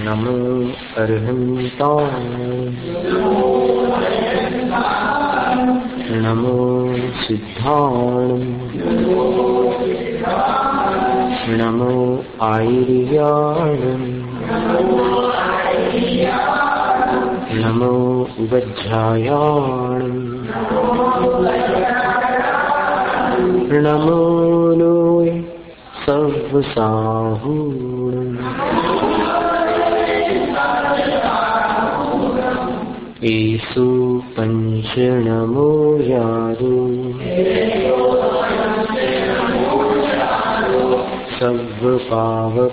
नमो अर्हन्ताय नमो सिद्धाय नमो आयर्याय नमो वज्रायाय नमो लोय सर्वसाहूय एषु पंच नमो यादो सर्वपावपणासनो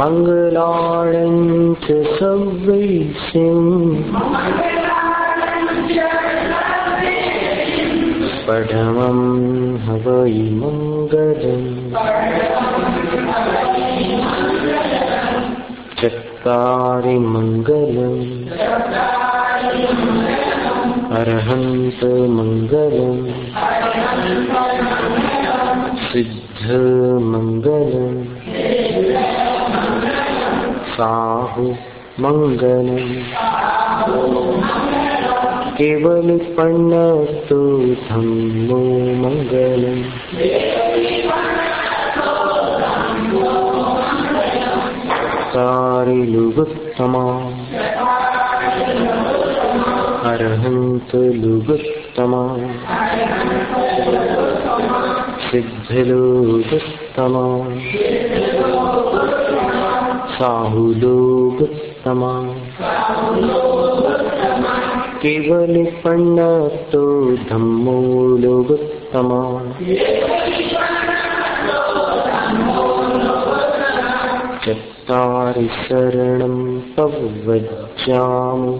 मंगलाणं च सर्वेषां पठमं हवै मंगलम् चत्वारि मंगलम् अरहन्त मंगलम् सिद्ध मंगलम् साहु मंगलम् केवल पन्नतो धम्मो मंगलम् कारिलुगुत्तमा अरहन्त लुगुत्तमा सिद्धलुगुत्तमा साहुलुगुत्तमा केवल पन्नतो धम्मो लुगुत्तमा चत्वारि शरणं पवज्जामि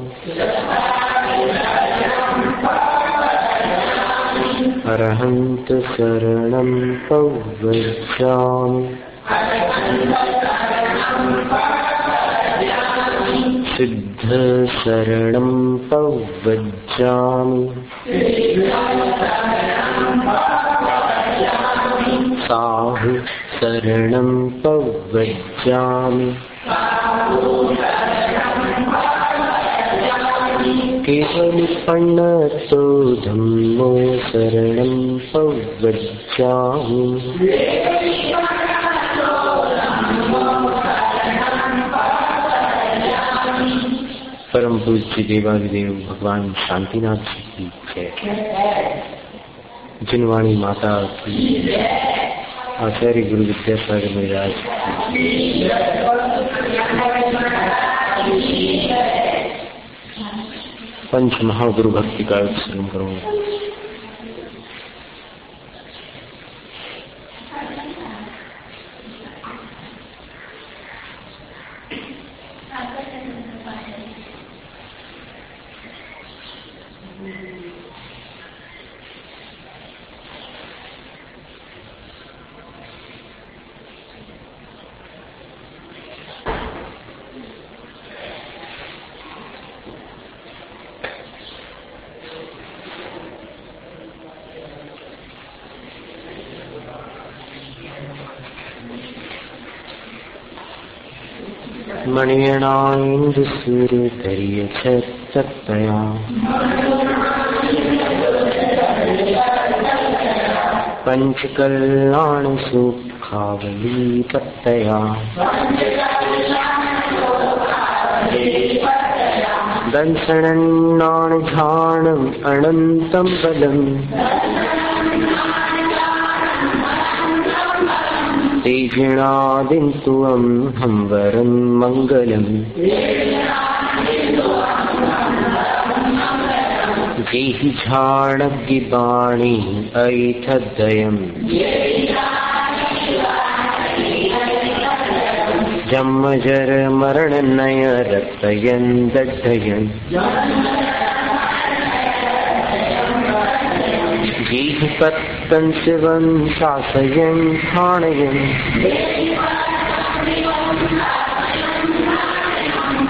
अरहन्त शरणं पवज्जामि सिद्ध शरणं पवज्जामि साहु शरणं पवज्जामि केवल पन्नतो धम्मो शरणं पवज्जामि परम पूज्य देवादिदेव भगवान शांतिनाथ जी की जय। जिनवाणी माता की, आचार्य गुरु विद्यासागर महाराज पंच महागुरु भक्ति का शुरू करूंगा। मणियणाइन्द्र सूर्य धैर्य छत्तया पंचकल्याण सुखावली पत्तया दर्शनन्नान ध्यानम् अनन्तं बलम् तेजिणादिन्तु अहं वरं मङ्गलम् देहि झाणगिबाणि ऐतद्वयम् जन्मजर मरणनय रक्तयन् दड्डयन् देहि पत्तं शिवं शासयन् थाणयन्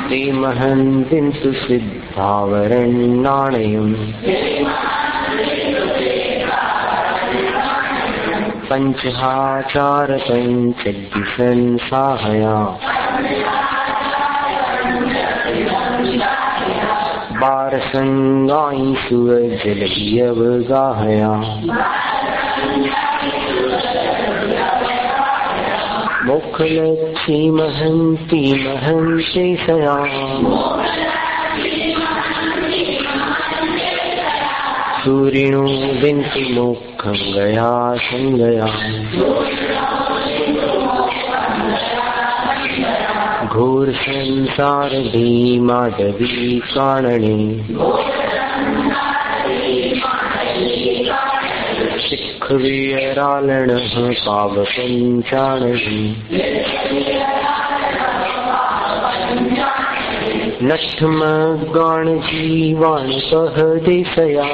ते महन्दिन्तु सिद्धावरन्नाणयम् पंचहाचार पंचदिसंसाहया बारसंगाई सुअजलयवगाहया मोक्षलक्ष्मी महंती महंते सया सूरिणो विंति मोक्षं गया संगया घोर संसार भीमाधवी कानने सिखवियरालण पावपंचाणी नष्टम गाण जीवान कह देशया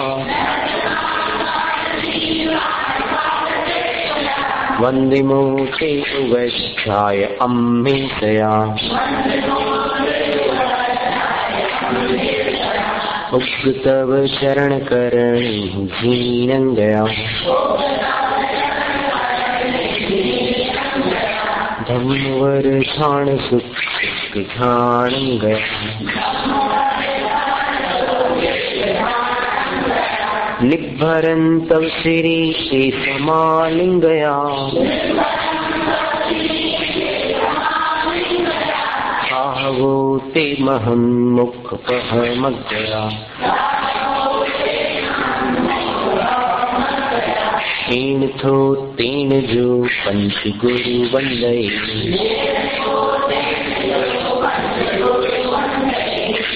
वंदे मोक्षे उगच्छाय अम्मेशया उग्तव चरण करणी जीनं गया धम्मवर छाण सुख ध्यान गया निभरन तव श्री से समालिंगया आहवो ते महं मुख पहमगया तीन थो तीन जो पंच गुरु वंदे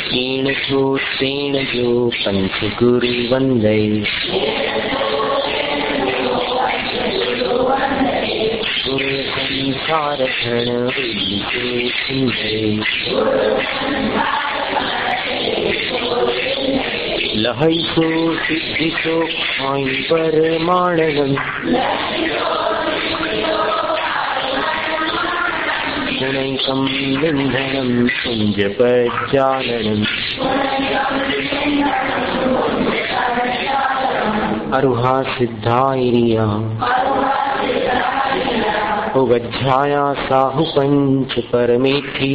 तीन थो तीन जो पंच गुरु वंदे गुरु संसार धन लहै सो सिद्धि सो खाई परमाणगम गुणैकं विन्धनं कुञ्जपज्जालनम् अरुहा सिद्धायिरिया उगध्याया साहु पंच परमेठी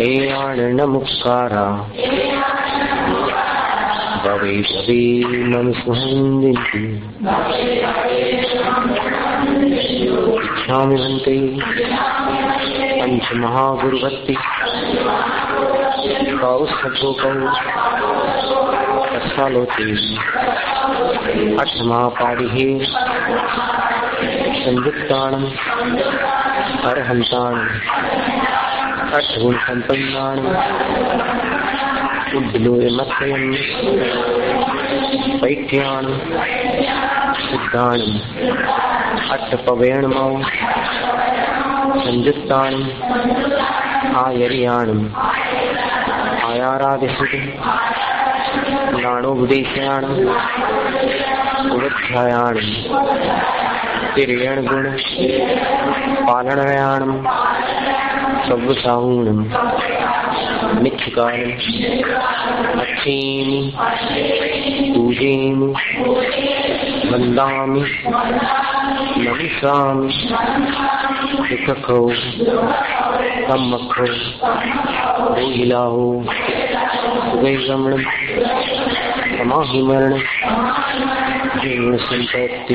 एयाण नमुक्कारा भवे भवे मम सुहंदिति इच्छामि भन्ते पंच महागुरुभक्ति कौस्तभोकौ तत्सालोते अठमा पाडिहे संयुक्ताणम् अर्हन्ताणम् अष्टगुण संपन्नाणम् उद्लोयमत्रयम् पैठ्याणम् सिद्धाणम् अष्टपवेणमौ संयुक्ताणम् आयर्याणम् आयारादिशुद्धम् नाणोपदेशाणम् उपाध्यायाणम् तिर्यणगुण पालनयाणम् सव्वसाहूणम् मिच्छकालम् अच्छेमि पूजेमि वन्दामि नमिषामि सुखखौ सम्मखौ भोगिलाहो सुगैगमणम् समाहिमरणम् जीर्ण संपत्ति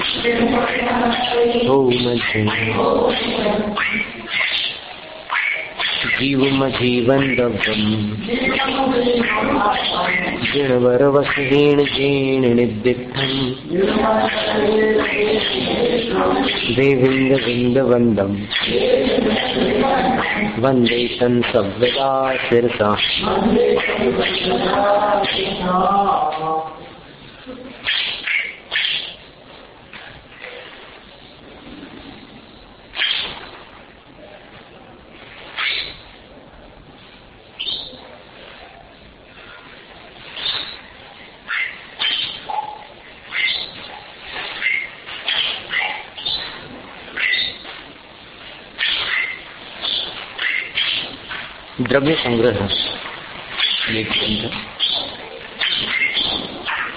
जीवम जीवंदव्यम जिणवरवसहीण जीर्ण निदिग्धम् देविंद विंद वंदम वंदे तं सव्यदा शिरसा द्रव्य संग्रह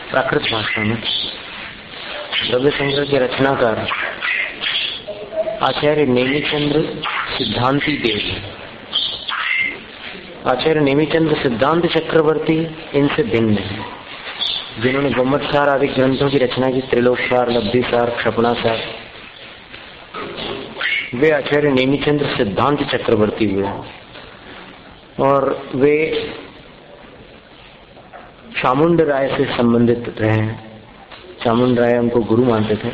प्राकृत भाषा में द्रव्य संग्रह के रचनाकार आचार्य नेमिचंद्र सिद्धांती देव है। आचार्य नेमिचंद्र सिद्धांत चक्रवर्ती इनसे भिन्न है, जिन्होंने गोमतसार आदि ग्रंथों की रचना की, त्रिलोकसार, लब्धिसार, क्षपणासार। वे आचार्य नेमिचंद्र सिद्धांत चक्रवर्ती हुए और वे चामुंड राय से संबंधित रहे हैं। चामुंड राय उनको गुरु मानते थे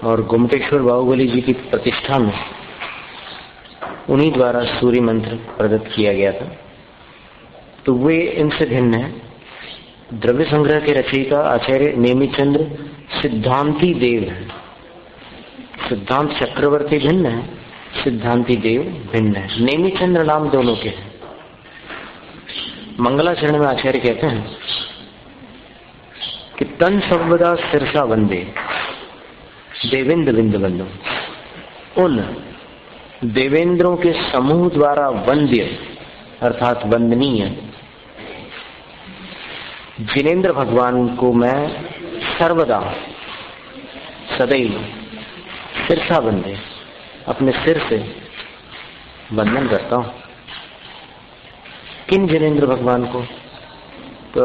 और गोमटेश्वर बाहुबली जी की प्रतिष्ठा में उन्हीं द्वारा सूर्य मंत्र प्रदत्त किया गया था। तो वे इनसे भिन्न है। द्रव्य संग्रह के रचयिता आचार्य नेमिचंद्र सिद्धांती देव है। सिद्धांत चक्रवर्ती भिन्न है, सिद्धांती देव भिन्न है। नेमिचंद्र नाम दोनों के हैं। मंगलाचरण में आचार्य कहते हैं कि तन सर्वदा सिरसा वंदे देवेंद्र बिंद बंधु। उन देवेंद्रों के समूह द्वारा वंद्य अर्थात वंदनीय जिनेन्द्र भगवान को मैं सर्वदा सदैव सिरसा वंदे अपने सिर से वंदन करता हूं। किन जिनेन्द्र भगवान को? तो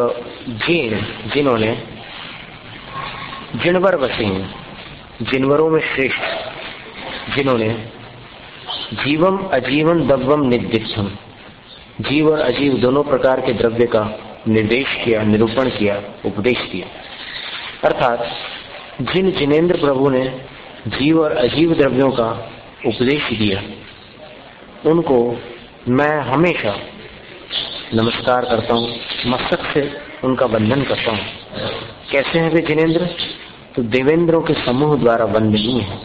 जिन्होंने जिनवर बसे हैं, जिनवरों में श्रेष्ठ, जिन्होंने जीवम अजीवन दव्वम निर्दिष्टम, जीव और अजीव दोनों प्रकार के द्रव्य का निर्देश किया, निरूपण किया, उपदेश किया। अर्थात जिन जिनेन्द्र प्रभु ने जीव और अजीव द्रव्यों का उपदेश दिया, उनको मैं हमेशा नमस्कार करता हूँ, मस्तक से उनका वंदन करता हूँ। कैसे हैं वे जिनेन्द्र? तो देवेंद्रों के समूह द्वारा वंदनीय है।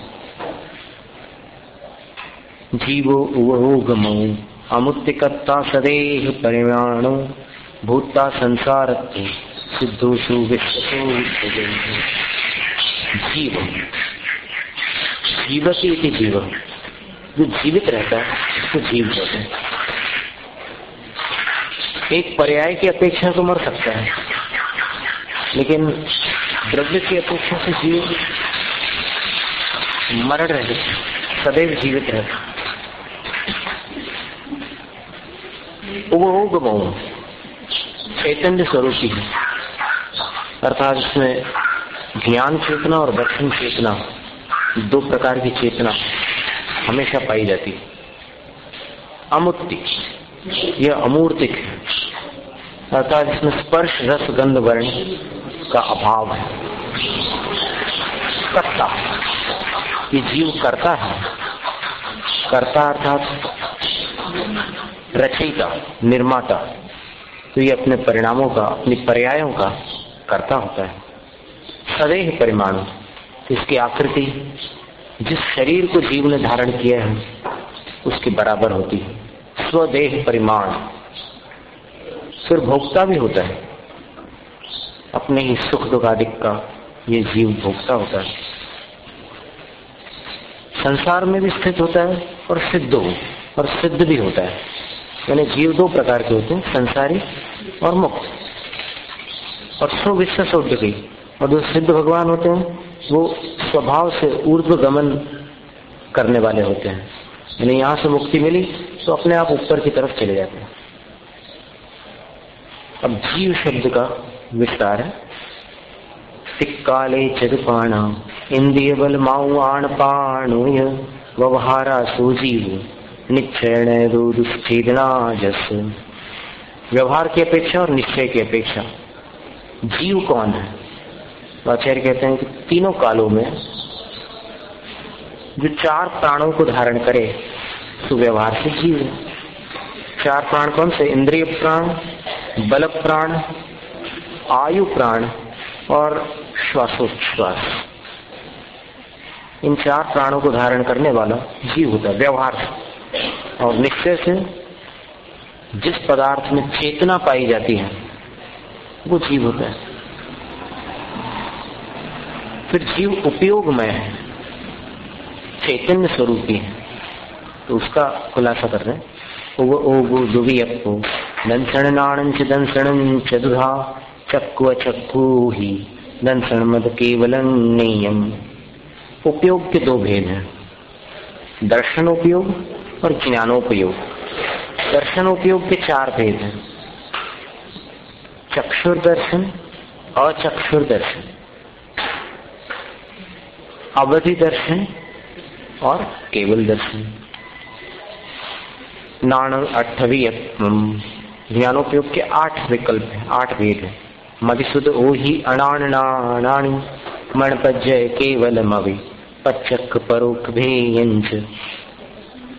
जीवो उवहो गमो अमुत्तिकत्ता सदेह परिमाणो भूता संसारत्व सिद्धोषु विश्वसो। जीव जीवती इति जीव, जो जीवित रहता है उसको जीव कहते हैं। एक पर्याय की अपेक्षा तो मर सकता है, लेकिन द्रव्य की अपेक्षा से जीव मरण रहते, सदैव जीवित रहता। वो चैतन्य स्वरूप ही है, अर्थात इसमें ज्ञान चेतना और दर्शन चेतना, दो प्रकार की चेतना हमेशा पाई जाती है। अमूर्ति, यह अमूर्तिक है, अर्थात इसमें स्पर्श रस गंध वर्ण का अभाव है। कर्ता, ये जीव करता है। कर्ता अर्थात रचयिता, निर्माता। तो ये अपने परिणामों का, अपनी पर्यायों का कर्ता होता है। सदैह परिमाणु, इसकी आकृति जिस शरीर को जीव ने धारण किया है उसके बराबर होती है। स्वदेह परिमाण, फिर भोक्ता भी होता है, अपने ही सुख दुख आदि का ये जीव भोक्ता होता है। संसार में भी स्थित होता है और सिद्ध भी होता है। यानी जीव दो प्रकार के होते हैं, संसारी और मुक्त। और सो विश्व सौद्योगी, और जो सिद्ध भगवान होते हैं वो स्वभाव से ऊर्ध्व गमन करने वाले होते हैं। यानी यहां से मुक्ति मिली तो अपने आप ऊपर की तरफ चले जाते हैं। अब जीव शब्द का विस्तार है। तिक्काले चरुपाणा इंद्रिय बल माऊ आण पाणुय व्यवहारा सुजीव निश्चय दुश्चेदना जस। व्यवहार की अपेक्षा और निश्चय की अपेक्षा जीव कौन है? आचार्य कहते हैं कि तीनों कालों में जो चार प्राणों को धारण करे तो व्यवहार से जीव है। चार प्राण कौन से? इंद्रिय प्राण, बल प्राण, आयु प्राण और श्वासोच्छ्वास। इन चार प्राणों को धारण करने वाला जीव होता है व्यवहार से। और निश्चय से जिस पदार्थ में चेतना पाई जाती है वो जीव होता है। फिर जीव उपयोगमय है, चैतन्य स्वरूपी है। तो उसका खुलासा कर रहे हैं। ओगो दुवियप्पो दंसण नाणं च दंसणं च दुधा चक्कु अचक्कु ही दंसन मद केवलं नेयम। उपयोग के दो भेद हैं, दर्शनोपयोग और ज्ञानोपयोग। दर्शनोपयोग के चार भेद हैं, चक्षुर दर्शन, अचक्षुर दर्शन, अवधि दर्शन और केवल दर्शन। नाण अठवीयत्वम, ज्ञानोपयोग के 8 विकल्प हैं, 8 भेद हैं। मधुसूद ओहि अणाणाणाणि मणपज्जय केवलमवि पच्चक परोक्ष भेयंच।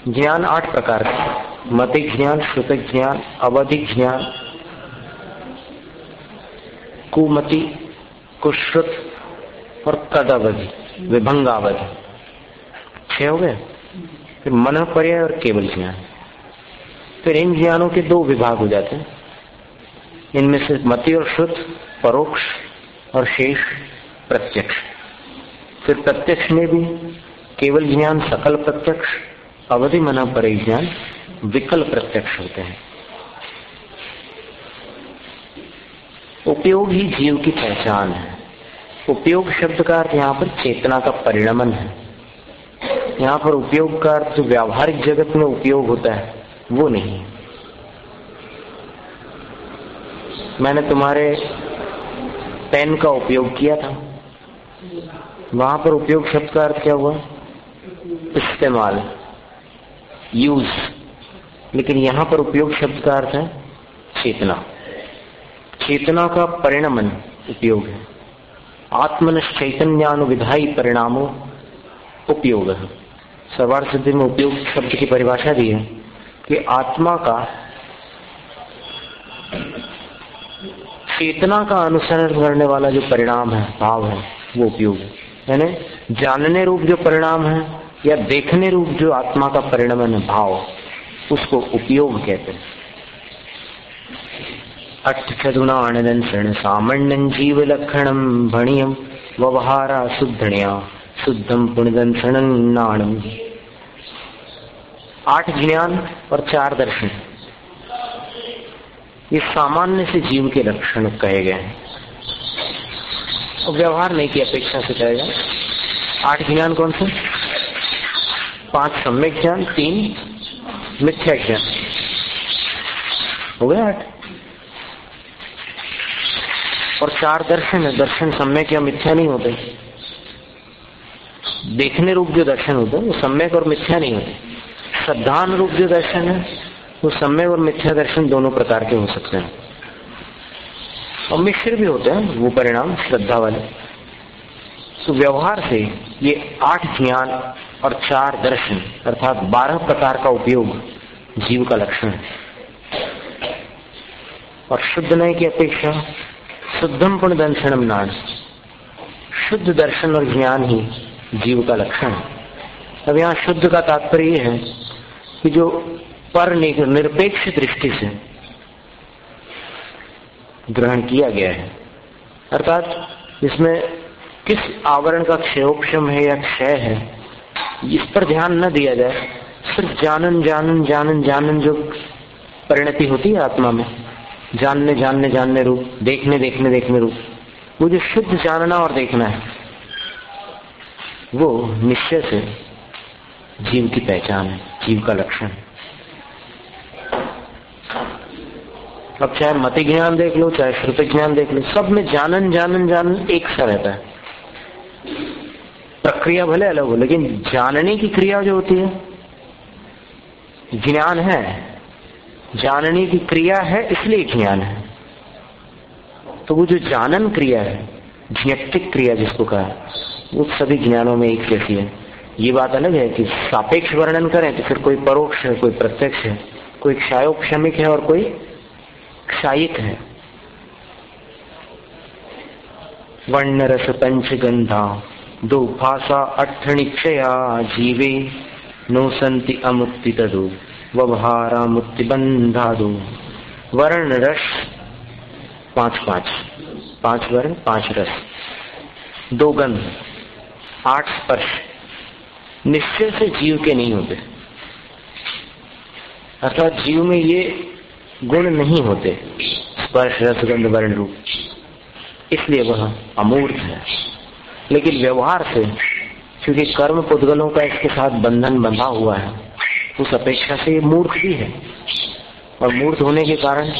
ज्ञान 8 प्रकार के, मति ज्ञान, श्रुत ज्ञान, अवधि ज्ञान, कुमति, कुश्रुत और तदवधि, विभंगावधि। 6 हो गए। फिर मन पर्याय और केवल ज्ञान। फिर इन ज्ञानों के 2 विभाग हो जाते हैं, इनमें से मति और श्रुत परोक्ष और शेष प्रत्यक्ष। फिर प्रत्यक्ष में भी केवल ज्ञान सकल प्रत्यक्ष, अवधि मना परे ज्ञान विकल प्रत्यक्ष होते हैं। उपयोग ही जीव की पहचान है। उपयोग शब्द का अर्थ यहाँ पर चेतना का परिणमन है। यहाँ पर उपयोग का अर्थ जो व्यावहारिक जगत में उपयोग होता है वो नहीं। मैंने तुम्हारे पेन का उपयोग किया था, वहां पर उपयोग शब्द का अर्थ क्या हुआ? इस्तेमाल, यूज। लेकिन यहां पर उपयोग शब्द का अर्थ है चेतना। चेतना का परिणमन उपयोग है। आत्मन चैतन्यानुविधायी परिणामों उपयोग है। सर्वार्थ सिद्धि में उपयोग शब्द की परिभाषा दी है कि आत्मा का चेतना का अनुसरण करने वाला जो परिणाम है, भाव है, वो उपयोग है। यानी जानने रूप जो परिणाम है या देखने रूप जो आत्मा का परिणमन है, भाव, उसको उपयोग कहते हैं। अट्ठदुनानंदन सामान्यं जीव लक्षणं भणियं व्यवहारा शुद्धण्या शुद्धम पुण्यदंसनं नाणम। 8 ज्ञान और 4 दर्शन, ये सामान्य से जीव के लक्षण कहे गए हैं और व्यवहार नहीं की अपेक्षा से कहेगा। 8 ज्ञान कौन से? 5 सम्यक ज्ञान, 3 मिथ्या ज्ञान, हो गया 8। और 4 दर्शन है। दर्शन सम्यक या मिथ्या नहीं होते। देखने रूप जो दर्शन होते हैं वो सम्यक और मिथ्या नहीं होते। श्रद्धान रूप जो दर्शन है वो सम्यक और मिथ्या दर्शन दोनों प्रकार के हो सकते हैं और मिश्र भी होते हैं वो परिणाम श्रद्धा वाले। तो व्यवहार से ये 8 ज्ञान और 4 दर्शन अर्थात 12 प्रकार का उपयोग जीव का लक्षण है। और शुद्ध नय की अपेक्षा शुद्धम पुण्य दंसनम नाण, शुद्ध दर्शन और ज्ञान ही जीव का लक्षण है। अब यहाँ शुद्ध का तात्पर्य यह है कि जो पर निरपेक्ष दृष्टि से ग्रहण किया गया है, अर्थात इसमें किस आवरण का क्षयोक्षम है या क्षय है इस पर ध्यान न दिया जाए। सिर्फ जानन जानन जानन जानन जो परिणति होती है आत्मा में, जानने जानने जानने रूप, देखने देखने देखने रूप, वो जो शुद्ध जानना और देखना है वो निश्चय से जीव की पहचान है, जीव का लक्षण है। अब चाहे मति ज्ञान देख लो, चाहे श्रुति ज्ञान देख लो, सब में जानन जानन जानन एक सा रहता है। प्रक्रिया भले अलग हो लेकिन जानने की क्रिया जो होती है ज्ञान है। जानने की क्रिया है इसलिए ज्ञान है। तो वो जो जानन क्रिया है, ज्ञप्तिक क्रिया जिसको कहा, वो सभी ज्ञानों में एक जैसी है। ये बात अलग है कि सापेक्ष वर्णन करें तो फिर कोई परोक्ष है, कोई प्रत्यक्ष है, कोई क्षयोक्षमिक है और कोई क्षायिक है। वर्ण रस पंचगंधा दो भाषा अर्थनिक्षया जीवे नो संति अमुक्ति तदो व्यवहारा मुक्ति बंधादो। वर्ण रस 5 वर्ण 5 रस, 2 गंध, 8 स्पर्श निश्चय से जीव के नहीं होते, अर्थात जीव में ये गुण नहीं होते, स्पर्श रस गंध वर्ण रूप। इसलिए वह अमूर्त है। लेकिन व्यवहार से, क्योंकि कर्म पुद्गलों का इसके साथ बंधन बंधा हुआ है, उस अपेक्षा से ये मूर्ख भी है। और मूर्त होने के कारण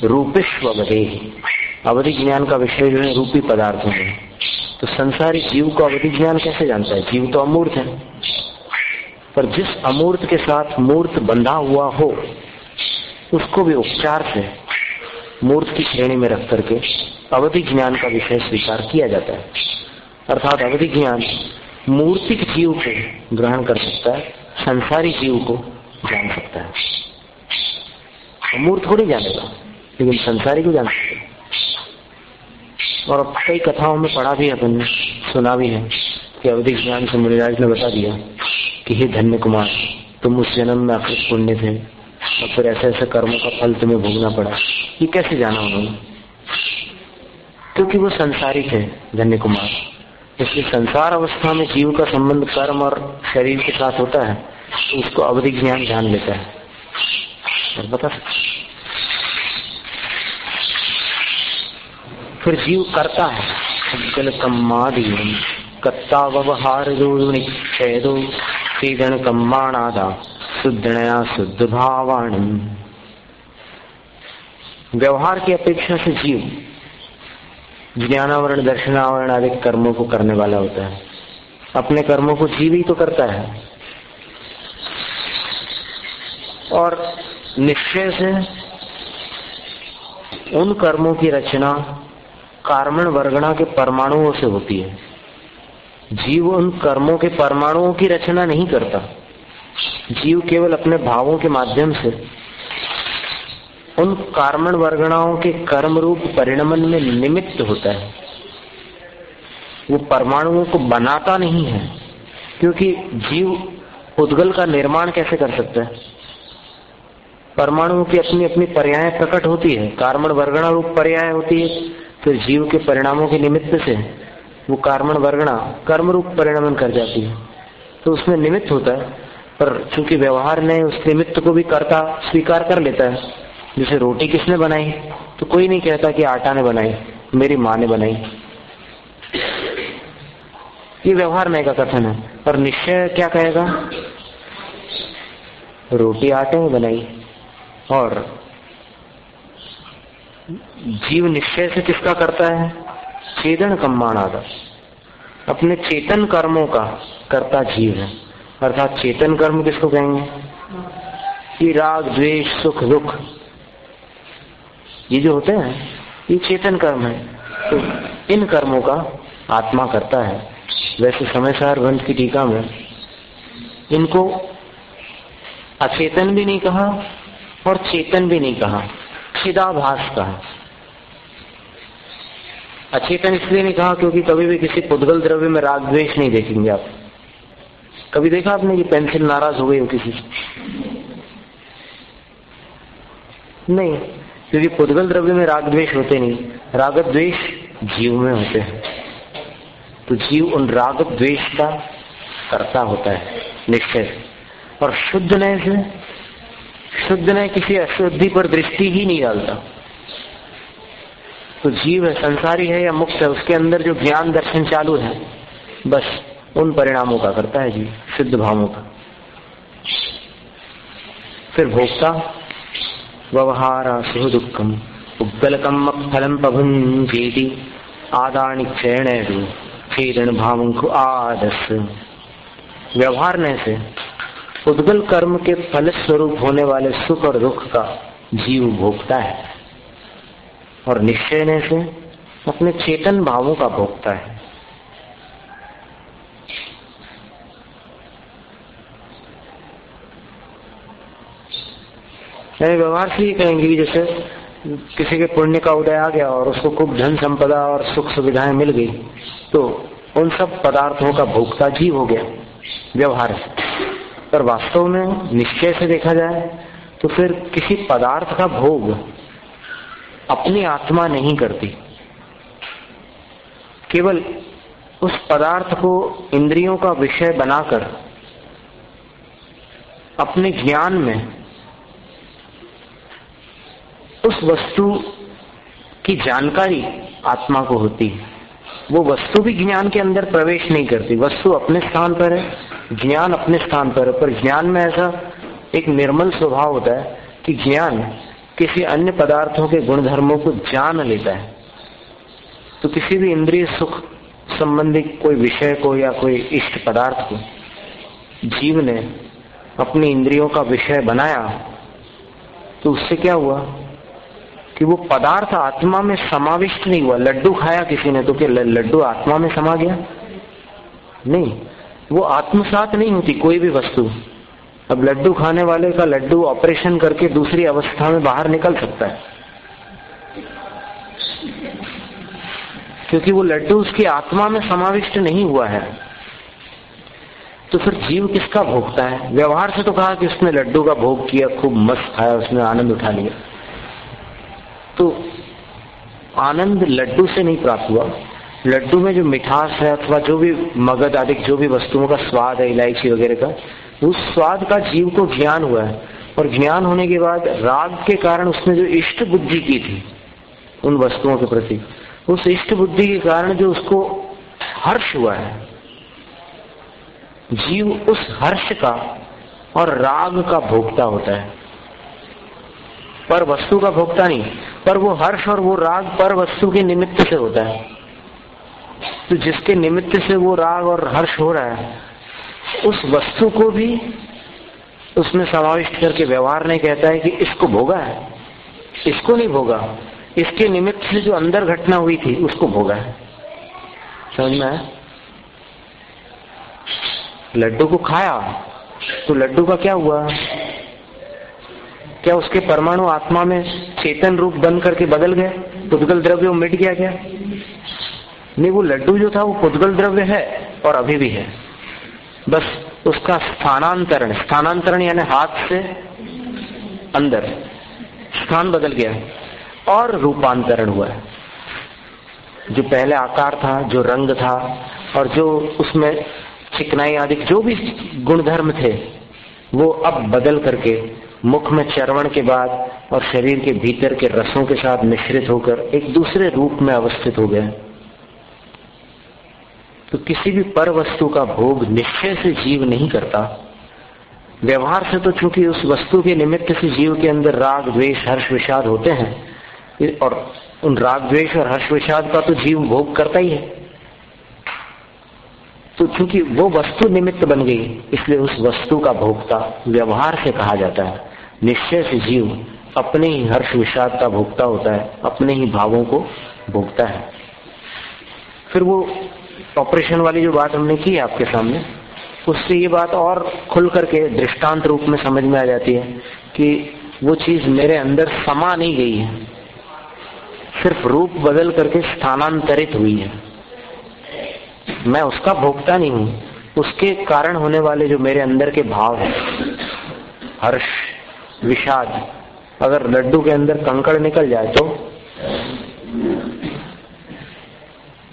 रूपिष्व अवधि, अवधि ज्ञान का विषय जो है रूपी पदार्थ है। तो संसारी जीव को अवधि ज्ञान कैसे जानता है? जीव तो अमूर्त है। पर जिस अमूर्त के साथ मूर्त बंधा हुआ हो, उसको भी उपचार से मूर्त की श्रेणी में रख करके अवधि ज्ञान का विषय स्वीकार किया जाता है। अर्थात अवधि ज्ञान मूर्तिक जीव को ग्रहण कर सकता है, संसारी जीव को जान सकता है। अमूर्त थोड़ी जानेगा, लेकिन संसारी को जान सकता है। और कई कथाओं में पढ़ा भी है, अपन सुना भी है कि अवधि ज्ञान से मुनिराज ने बता दिया कि हे धन्य कुमार, तुम उस जन्म में अकृत पुण्य थे और फिर ऐसे ऐसे कर्मों का फल तुम्हें भोगना पड़ा। ये कैसे जाना उन्होंने? क्योंकि वो संसारी थे धन्य कुमार। इसलिए संसार अवस्था में जीव का संबंध कर्म और शरीर के साथ होता है, तो उसको अवधि ज्ञान जान लेता है और बता सकता। फिर जीव करता है कत्ता व्यवहार निक्षेदो सीदन कम्माणादा शुद्धनया शुद्ध भावाणी। व्यवहार की अपेक्षा से जीव ज्ञानावरण दर्शनावरण आदि कर्मों को करने वाला होता है। अपने कर्मों को जीव ही तो करता है। और निश्चय से उन कर्मों की रचना कार्मण वर्गणा के परमाणुओं से होती है। जीव उन कर्मों के परमाणुओं की रचना नहीं करता। जीव केवल अपने भावों के माध्यम से उन कार्मण वर्गणाओं के कर्म रूप परिणमन में निमित्त होता है। वो परमाणुओं को बनाता नहीं है, क्योंकि जीव उद्गल का निर्माण कैसे कर सकता है? परमाणुओं की अपनी अपनी पर्याय प्रकट होती है, कार्मण वर्गणा रूप पर्याय होती है। फिर जीव के परिणामों के निमित्त से वो कार्मण वर्गणा कर्म रूप परिणमन कर जाती है, तो उसमें निमित्त होता है। पर चूंकि व्यवहार ने उस निमित्त को भी कर्ता स्वीकार कर लेता है। जैसे रोटी किसने बनाई? तो कोई नहीं कहता कि आटा ने बनाई, मेरी माँ ने बनाई। ये व्यवहार नय का कथन है। पर निश्चय क्या कहेगा? रोटी आटे ने बनाई। और जीव निश्चय से किसका करता है? चेतन कम्माणादा, अपने चेतन कर्मों का कर्ता जीव है। अर्थात चेतन कर्म किसको कहेंगे? कि राग द्वेष सुख दुख ये जो होते हैं, ये चेतन कर्म है। तो इन कर्मों का आत्मा करता है। वैसे समयसार ग्रंथ की टीका में इनको अचेतन भी नहीं कहा और चेतन भी नहीं कहा, चिदाभास कहा। अचेतन इसलिए नहीं कहा क्योंकि कभी भी किसी पुद्गल द्रव्य में राग द्वेष नहीं देखेंगे आप। कभी देखा आपने कि पेंसिल नाराज हो गई हो किसी से? नहीं, क्योंकि पुद्गल द्रव्य में राग द्वेष होते नहीं, राग द्वेष जीव में होते हैं। तो जीव उन राग द्वेष का कर्ता होता है निश्चय। और शुद्ध नय से, शुद्ध नय किसी अशुद्धि पर दृष्टि ही नहीं डालता। तो जीव है, संसारी है या मुक्त है, उसके अंदर जो ज्ञान दर्शन चालू है, बस उन परिणामों का करता है जीव, शुद्ध भावों का। फिर भोक्ता व्यवहारा सुह दुखम उद्गलकम फलम पभुंजेति आदानि क्षयणेदु छेदन भावंकु आदस। व्यवहार ने से उद्गल कर्म के फल स्वरूप होने वाले सुख और दुख का जीव भोगता है, और निश्चय ने से अपने चेतन भावों का भोगता है। व्यवहार से ये कहेंगे कि जैसे किसी के पुण्य का उदय आ गया और उसको खूब धन संपदा और सुख सुविधाएं मिल गई, तो उन सब पदार्थों का भोक्ता जीव हो गया व्यवहार से। पर वास्तव में निश्चय से देखा जाए तो फिर किसी पदार्थ का भोग अपनी आत्मा नहीं करती, केवल उस पदार्थ को इंद्रियों का विषय बनाकर अपने ज्ञान में उस वस्तु की जानकारी आत्मा को होती है। वो वस्तु भी ज्ञान के अंदर प्रवेश नहीं करती। वस्तु अपने स्थान पर है, ज्ञान अपने स्थान पर है, पर ज्ञान में ऐसा एक निर्मल स्वभाव होता है कि ज्ञान किसी अन्य पदार्थों के गुणधर्मों को जान लेता है। तो किसी भी इंद्रिय सुख संबंधी कोई विषय को या कोई इष्ट पदार्थ को जीव ने अपनी इंद्रियों का विषय बनाया, तो उससे क्या हुआ कि वो पदार्थ आत्मा में समाविष्ट नहीं हुआ। लड्डू खाया किसी ने तो क्या लड्डू आत्मा में समा गया? नहीं, वो आत्मसात नहीं होती कोई भी वस्तु। अब लड्डू खाने वाले का लड्डू ऑपरेशन करके दूसरी अवस्था में बाहर निकल सकता है, क्योंकि वो लड्डू उसकी आत्मा में समाविष्ट नहीं हुआ है। तो फिर जीव किसका भोगता है? व्यवहार से तो कहा कि उसने लड्डू का भोग किया, खूब मस्त खाया, उसने आनंद उठा लिया, तो आनंद लड्डू से नहीं प्राप्त हुआ। लड्डू में जो मिठास है अथवा जो भी मगध आदि जो भी वस्तुओं का स्वाद है, इलायची वगैरह का, उस स्वाद का जीव को ज्ञान हुआ है। और ज्ञान होने के बाद राग के कारण उसने जो इष्ट बुद्धि की थी उन वस्तुओं के प्रति, उस इष्ट बुद्धि के कारण जो उसको हर्ष हुआ है, जीव उस हर्ष का और राग का भोक्ता होता है, पर वस्तु का भोक्ता नहीं। पर वो हर्ष और वो राग पर वस्तु के निमित्त से होता है। तो जिसके निमित्त से वो राग और हर्ष हो रहा है, उस वस्तु को भी उसमें समाविष्ट करके व्यवहार नहीं कहता है कि इसको भोगा है, इसको नहीं भोगा, इसके निमित्त से जो अंदर घटना हुई थी उसको भोगा है। समझ में आया? लड्डू को खाया तो लड्डू का क्या हुआ? क्या उसके परमाणु आत्मा में चेतन रूप बन करके बदल गए? पुद्गल द्रव्य मिट गया क्या? नहीं, वो लड्डू जो था वो पुद्गल द्रव्य है और अभी भी है, बस उसका स्थानांतरण, स्थानांतरण यानी हाथ से अंदर स्थान बदल गया और रूपांतरण हुआ है। जो पहले आकार था, जो रंग था और जो उसमें चिकनाई आदि जो भी गुणधर्म थे, वो अब बदल करके मुख में चर्वण के बाद और शरीर के भीतर के रसों के साथ मिश्रित होकर एक दूसरे रूप में अवस्थित हो गए। तो किसी भी पर वस्तु का भोग निश्चय से जीव नहीं करता। व्यवहार से तो चूंकि उस वस्तु के निमित्त से जीव के अंदर राग द्वेष हर्ष विषाद होते हैं, और उन राग द्वेष और हर्ष विषाद का तो जीव भोग करता ही है। तो चूंकि वो वस्तु निमित्त बन गई, इसलिए उस वस्तु का भोक्ता व्यवहार से कहा जाता है। निश्चय से जीव अपने ही हर्ष विषाद का भोक्ता होता है, अपने ही भावों को भोगता है। फिर वो ऑपरेशन वाली जो बात हमने की आपके सामने, उससे ये बात और खुल करके दृष्टांत रूप में समझ में आ जाती है कि वो चीज मेरे अंदर समा नहीं गई है, सिर्फ रूप बदल करके स्थानांतरित हुई है। मैं उसका भोक्ता नहीं हूं, उसके कारण होने वाले जो मेरे अंदर के भाव हैं, हर्ष विषाद, अगर लड्डू के अंदर कंकड़ निकल जाए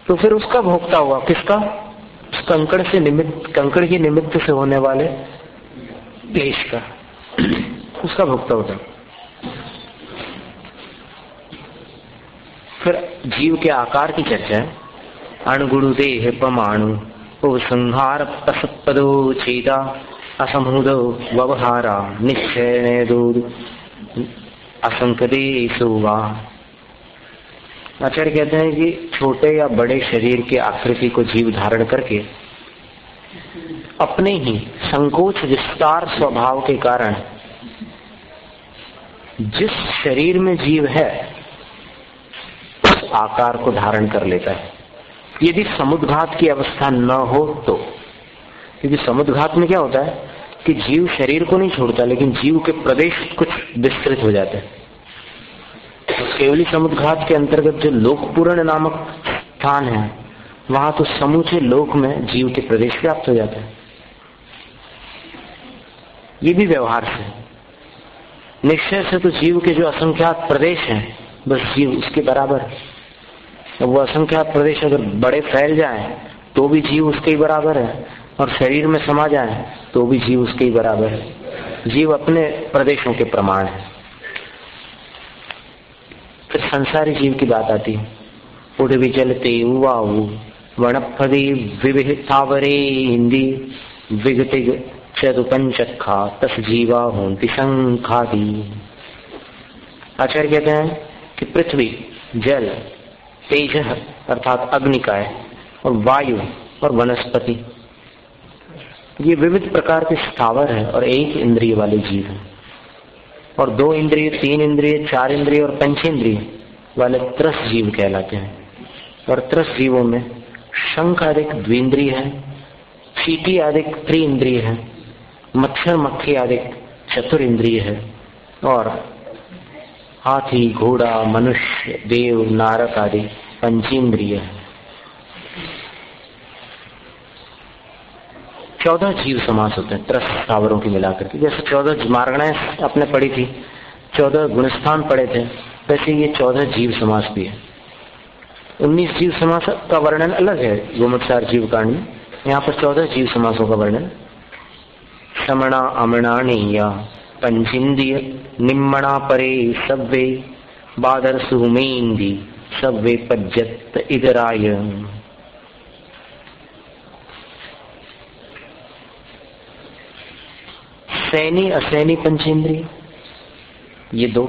तो फिर उसका भोक्ता हुआ किसका? उस कंकड़ से निमित्त, कंकड़ के निमित्त से होने वाले क्लेश का, उसका भोक्ता होता। फिर जीव के आकार की चर्चा है। अणुगुणु देह परमाणु उपसंहार असपदो चेता असमुदो व्यवहारा निश्चय असंकदेशो वा। आचार्य कहते हैं कि छोटे या बड़े शरीर की आकृति को जीव धारण करके अपने ही संकोच विस्तार स्वभाव के कारण जिस शरीर में जीव है उस आकार को धारण कर लेता है, यदि समुद्घात की अवस्था न हो तो। क्योंकि समुद्घात में क्या होता है कि जीव शरीर को नहीं छोड़ता, लेकिन जीव के प्रदेश कुछ विस्तृत हो जाते हैं। तो केवली समुद्घात के अंतर्गत जो लोकपूर्ण नामक स्थान है, वहां तो समूचे लोक में जीव के प्रदेश व्याप्त हो जाते हैं। ये भी व्यवहार से। निश्चय से तो जीव के जो असंख्यात प्रदेश हैं, बस जीव उसके बराबर है। वो असंख्यात प्रदेश अगर बड़े फैल जाएं तो भी जीव उसके ही बराबर है, और शरीर में समा जाएं तो भी जीव उसके ही बराबर है। जीव अपने प्रदेशों के प्रमाण है। फिर संसारी जीव की बात आती है। उड़वी चलते उवाऊ वनपदे विविहितावरे हिंदी विगतिग चतुपंचखा तस जीवा होंति संखादी। आचार्य कहते हैं कि पृथ्वी, जल, तेज अर्थात अग्निकाय और वायु और वनस्पति, ये विविध प्रकार के स्थावर है और एक इंद्रिय वाले जीव हैं। और 2 इंद्रिय, 3 इंद्रिय, 4 इंद्रिय और पंचेंद्रिय वाले त्रस जीव कहलाते हैं। और त्रस जीवों में शंख आदिक द्विंद्रिय है, चींटी आदिक त्रिइंद्रिय है, मच्छर मक्खी आदिक चतुरिंद्रिय है, और हाथी, घोड़ा, मनुष्य, देव, नारक आदि पंचेंद्रिय है। 14 जीव समास होते हैं त्रस स्थावरों की मिलाकर के। जैसे 14 मार्गणाएं आपने पढ़ी थी, 14 गुणस्थान पढ़े थे, वैसे ये 14 जीव समास भी है। 19 जीव समास का वर्णन अलग है गोमत्सार जीव कांड में। यहाँ पर 14 जीव समासों का वर्णन। समणा अमृणाणीया पंचिंदिय निम्मणा परे सव्वे बादर सुमेंदी सव्वे पज्जत इदराय। सैनी असैनी पंचेंद्रिय ये 2,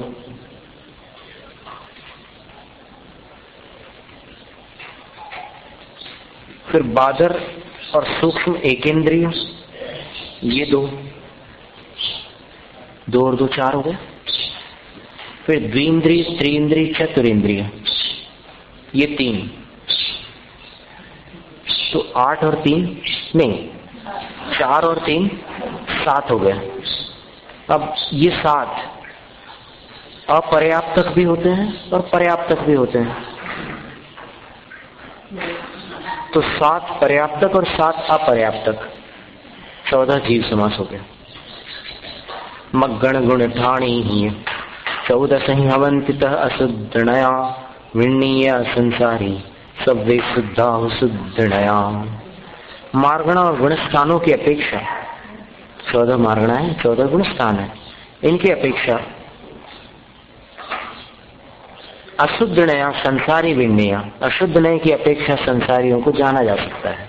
फिर बादर और सूक्ष्म एकेंद्रिय ये 2, 2 और 2 4 हो गए। फिर द्विंद्रिय, त्रिइंद्रिय, चतुरिंद्रिय ये 3, तो 8 और 3 नहीं, 4 और 3 7 हो गए। अब ये 7 अपर्याप्तक भी होते हैं और पर्याप्तक भी होते हैं। तो 7 पर्याप्तक और 7 अपर्याप्तक, 14 जीव समास हो गया। मग्गण गुण ठाणी ही 14 ही हवंतित अशुद्धनया विण्णीय संसारी सव्वे शुद्धा शुद्धनया। मार्गणा और गुणस्थानों की अपेक्षा 14 मार्गणा है, 14 गुणस्थान है, इनकी अपेक्षा अशुद्ध नया संसारी विण्णया, अशुद्ध नय की अपेक्षा संसारियों को जाना जा सकता है।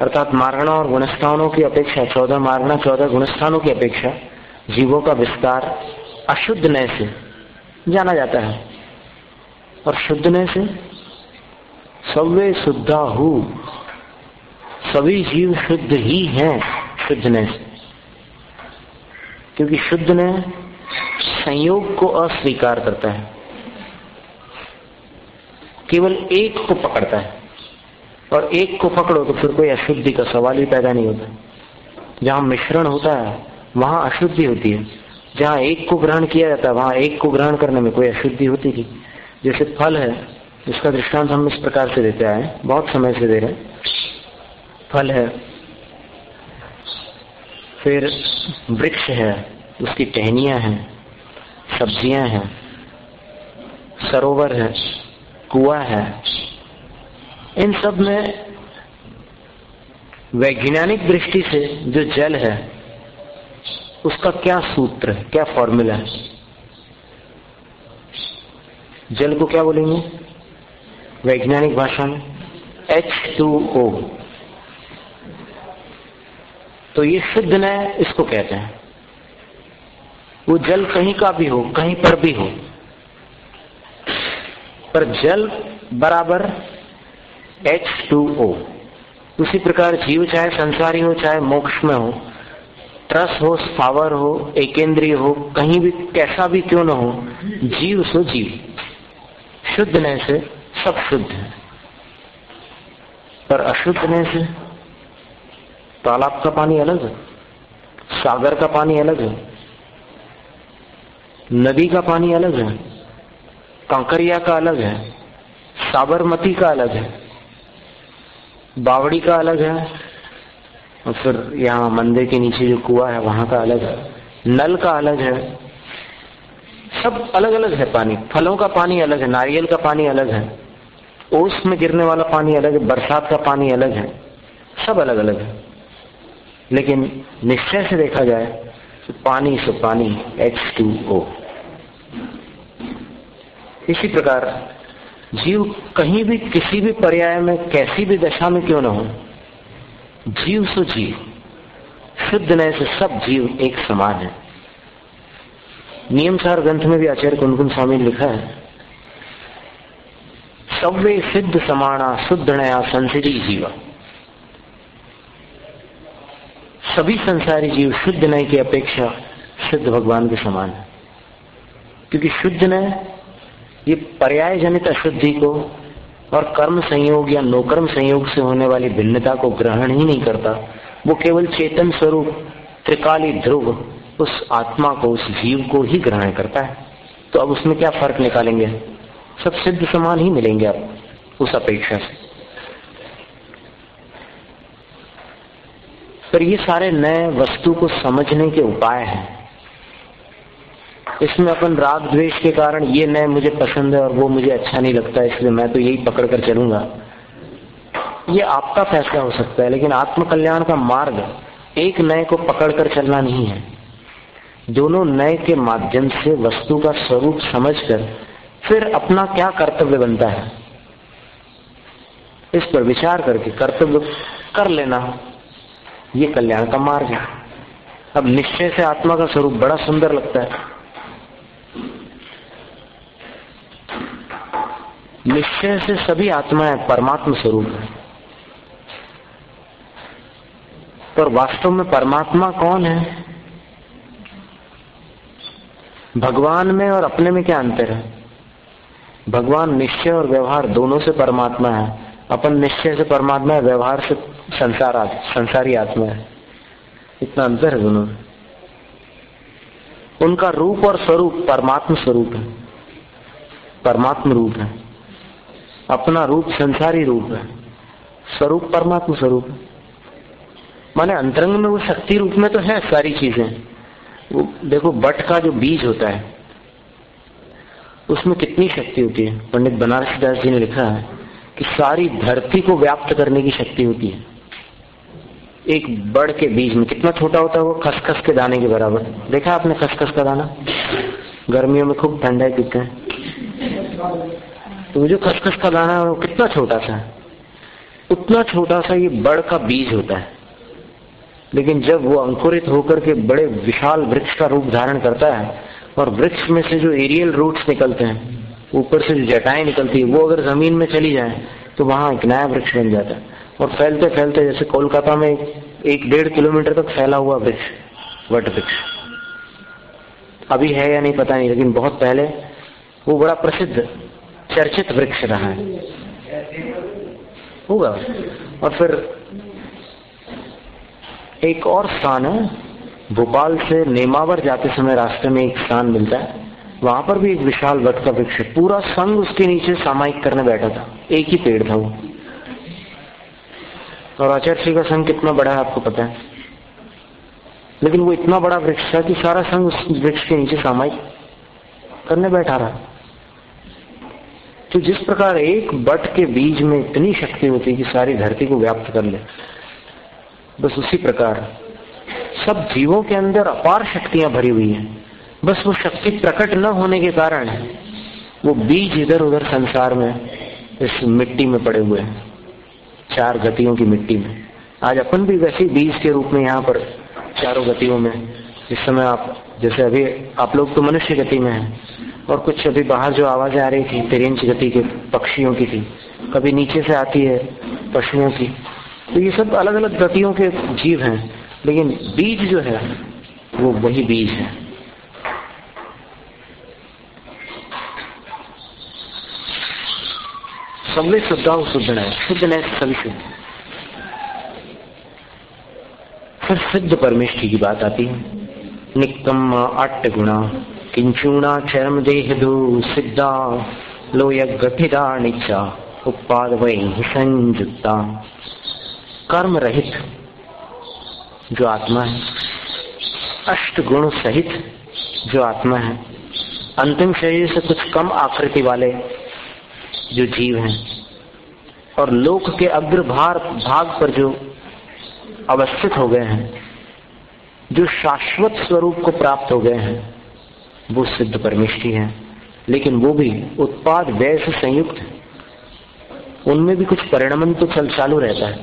अर्थात मार्गणा और गुणस्थानों की अपेक्षा 14 मार्गणा 14 गुणस्थानों की अपेक्षा जीवों का विस्तार अशुद्ध नय से जाना जाता है। और शुद्ध नय से सव्वे शुद्धा हु, सभी जीव शुद्ध ही हैं शुद्ध नय से, क्योंकि शुद्ध नय संयोग को अस्वीकार करता है, केवल एक को पकड़ता है। और एक को पकड़ो तो फिर कोई अशुद्धि का सवाल ही पैदा नहीं होता। जहां मिश्रण होता है वहां अशुद्धि होती है, जहां एक को ग्रहण किया जाता है वहां एक को ग्रहण करने में कोई अशुद्धि होती थी। जैसे फल है, इसका दृष्टांत हम इस प्रकार से देते आए, बहुत समय से दे रहे। फल है, फिर वृक्ष है, उसकी टहनियां हैं, सब्जियां हैं, सरोवर है, कुआं है। इन सब में वैज्ञानिक दृष्टि से जो जल है उसका क्या सूत्र है, क्या फॉर्मूला है? जल को क्या बोलेंगे वैज्ञानिक भाषा में? H2O। तो ये शुद्ध नय इसको कहते हैं। वो जल कहीं का भी हो, कहीं पर भी हो, पर जल बराबर H2O। उसी प्रकार जीव चाहे संसारी हो चाहे मोक्ष में हो, त्रस हो, स्थावर हो, एकेंद्रीय हो, कहीं भी कैसा भी क्यों न हो, जीव सो जीव, शुद्ध नय से सब शुद्ध है। पर अशुद्ध नय से तालाब का पानी अलग है, सागर का पानी अलग है, नदी का पानी अलग है, कांकरिया का अलग है, साबरमती का अलग है, बावड़ी का अलग है, और फिर यहाँ मंदिर के नीचे जो कुआं है वहां का अलग है, नल का अलग है। सब अलग अलग है पानी। फलों का पानी अलग है, नारियल का पानी अलग है, ओस में गिरने वाला पानी अलग है, बरसात का पानी अलग है, सब अलग अलग है। लेकिन निश्चय से देखा जाए तो पानी से पानी H2O। इसी प्रकार जीव कहीं भी किसी भी पर्याय में कैसी भी दशा में क्यों न हो, जीव सो जीव, शुद्ध नए से सब जीव एक समान है। नियम सार ग्रंथ में भी आचार्य कुंदकुंज स्वामी ने लिखा है, सव्वे सिद्ध समाना शुद्ध नया संसिद्धि जीवा। सभी संसारी जीव शुद्ध नए की अपेक्षा सिद्ध भगवान के समान है, क्योंकि शुद्ध नए ये पर्याय जनित अशुद्धि को और कर्म संयोग या नोकर्म संयोग से होने वाली भिन्नता को ग्रहण ही नहीं करता। वो केवल चेतन स्वरूप त्रिकाली ध्रुव उस आत्मा को, उस जीव को ही ग्रहण करता है। तो अब उसमें क्या फर्क निकालेंगे, सब सिद्ध समान ही मिलेंगे अब उस अपेक्षा से। पर ये सारे नए वस्तु को समझने के उपाय हैं। इसमें अपन राग द्वेष के कारण ये नए मुझे पसंद है और वो मुझे अच्छा नहीं लगता, इसलिए मैं तो यही पकड़ कर चलूंगा, ये आपका फैसला हो सकता है। लेकिन आत्म कल्याण का मार्ग एक नए को पकड़कर चलना नहीं है, दोनों नए के माध्यम से वस्तु का स्वरूप समझकर फिर अपना क्या कर्तव्य बनता है इस पर विचार करके कर्तव्य कर लेना, ये कल्याण का मार्ग है। अब निश्चय से आत्मा का स्वरूप बड़ा सुंदर लगता है, निश्चय से सभी आत्माएं परमात्मा स्वरूप है, पर वास्तव में परमात्मा कौन है? भगवान में और अपने में क्या अंतर है? भगवान निश्चय और व्यवहार दोनों से परमात्मा है, अपन निश्चय से परमात्मा है, व्यवहार से संसारी आत्मा है। इतना अंतर है दोनों में। उनका रूप और स्वरूप परमात्मा स्वरूप है, परमात्मा रूप है, अपना रूप संसारी रूप है, स्वरूप परमात्मा स्वरूप है। माने अंतरंग में वो शक्ति रूप में तो है सारी चीजें। वो देखो बट का जो बीज होता है उसमें कितनी शक्ति होती है। पंडित बनारसी दास जी ने लिखा है कि सारी धरती को व्याप्त करने की शक्ति होती है। एक बड़ के बीज में कितना छोटा होता है वो, खसखस के दाने के बराबर। देखा आपने खसखस का दाना? गर्मियों में खूब ठंडा पीते हैं, तो जो खसखस का दाना है वो कितना छोटा सा है, उतना छोटा सा ये बड़ का बीज होता है। लेकिन जब वो अंकुरित होकर के बड़े विशाल वृक्ष का रूप धारण करता है और वृक्ष में से जो एरियल रूट्स निकलते हैं, ऊपर से जो जटाएं निकलती है, वो अगर जमीन में चली जाए तो वहां एक नया वृक्ष बन जाता है। और फैलते फैलते जैसे कोलकाता में 1-1.5 किलोमीटर तक फैला हुआ वृक्ष, वट वृक्ष, अभी है या नहीं पता नहीं, लेकिन बहुत पहले वो बड़ा प्रसिद्ध चर्चित वृक्ष रहा है, होगा। और फिर एक और स्थान है, भोपाल से नेमावर जाते समय रास्ते में एक स्थान मिलता है, वहां पर भी एक विशाल वट का वृक्ष, पूरा संघ उसके नीचे सामायिक करने बैठा था, एक ही पेड़ था वो। और आचार्य श्री का संघ कितना बड़ा है आपको पता है, लेकिन वो इतना बड़ा वृक्ष था कि सारा संघ उस वृक्ष के नीचे सामायिक करने बैठा रहा। तो जिस प्रकार एक बट के बीज में इतनी शक्ति होती है कि सारी धरती को व्याप्त कर ले, बस उसी प्रकार सब जीवों के अंदर अपार शक्तियां भरी हुई हैं। बस वो शक्ति प्रकट न होने के कारण वो बीज इधर उधर संसार में इस मिट्टी में पड़े हुए हैं, 4 गतियों की मिट्टी में। आज अपन भी वैसे बीज के रूप में यहाँ पर चारों गतियों में, इस समय आप जैसे अभी आप लोग तो मनुष्य गति में हैं, और कुछ अभी बाहर जो आवाजें आ रही थी तिरंच गति के पक्षियों की थी, कभी नीचे से आती है पशुओं की, तो ये सब अलग अलग गतियों के जीव हैं, लेकिन बीज जो है वो वही बीज है। सभी शुद्धाओ शुद्ध है, शुद्ध है सभी शुद्ध। फिर सिद्ध परमेष्ठी की बात आती है। निकम 8 गुणा किंचूणा चरम देहदो सिद्धा लोय गठिदा निचा उत्पाद वही संयुक्ता। कर्म रहित जो आत्मा है, 8 गुण सहित जो आत्मा है, अंतिम शरीर से कुछ कम आकृति वाले जो जीव हैं, और लोक के अग्रभाग पर जो अवस्थित हो गए हैं, जो शाश्वत स्वरूप को प्राप्त हो गए हैं, वो सिद्ध परमेष्ठी है। लेकिन वो भी उत्पाद व्यय से संयुक्त है। उनमें भी कुछ परिणमन तो चालू रहता है,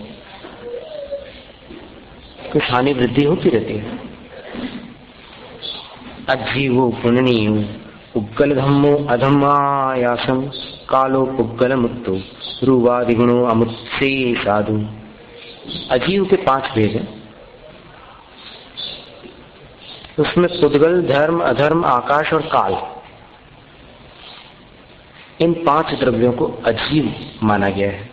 कुछ हानि वृद्धि होती रहती है। अजीवो पुण्यु उग्गल धम्मो अधमायासम कालो पुग्गल मुक्तो रूवादिगुणो अमुत्से साधु। अजीव के 5 भेद हैं। उसमें पुद्गल, धर्म, अधर्म, आकाश और काल, इन 5 द्रव्यों को अजीव माना गया है,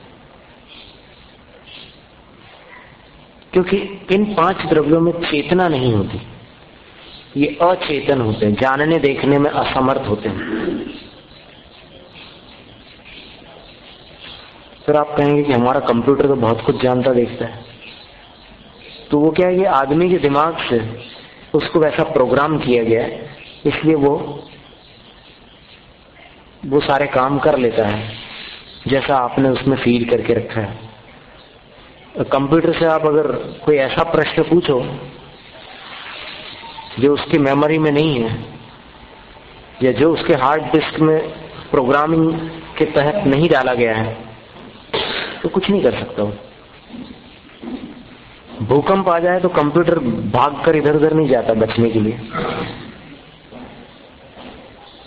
क्योंकि इन 5 द्रव्यों में चेतना नहीं होती। ये अचेतन होते हैं, जानने देखने में असमर्थ होते हैं। फिर आप कहेंगे कि हमारा कंप्यूटर तो बहुत कुछ जानता देखता है। तो वो क्या है कि आदमी के दिमाग से उसको वैसा प्रोग्राम किया गया है, इसलिए वो सारे काम कर लेता है जैसा आपने उसमें फील करके रखा है। कंप्यूटर से आप अगर कोई ऐसा प्रश्न पूछो जो उसकी मेमोरी में नहीं है या जो उसके हार्ड डिस्क में प्रोग्रामिंग के तहत नहीं डाला गया है, तो कुछ नहीं कर सकता वो। भूकंप आ जाए तो कंप्यूटर भागकर इधर उधर नहीं जाता बचने के लिए।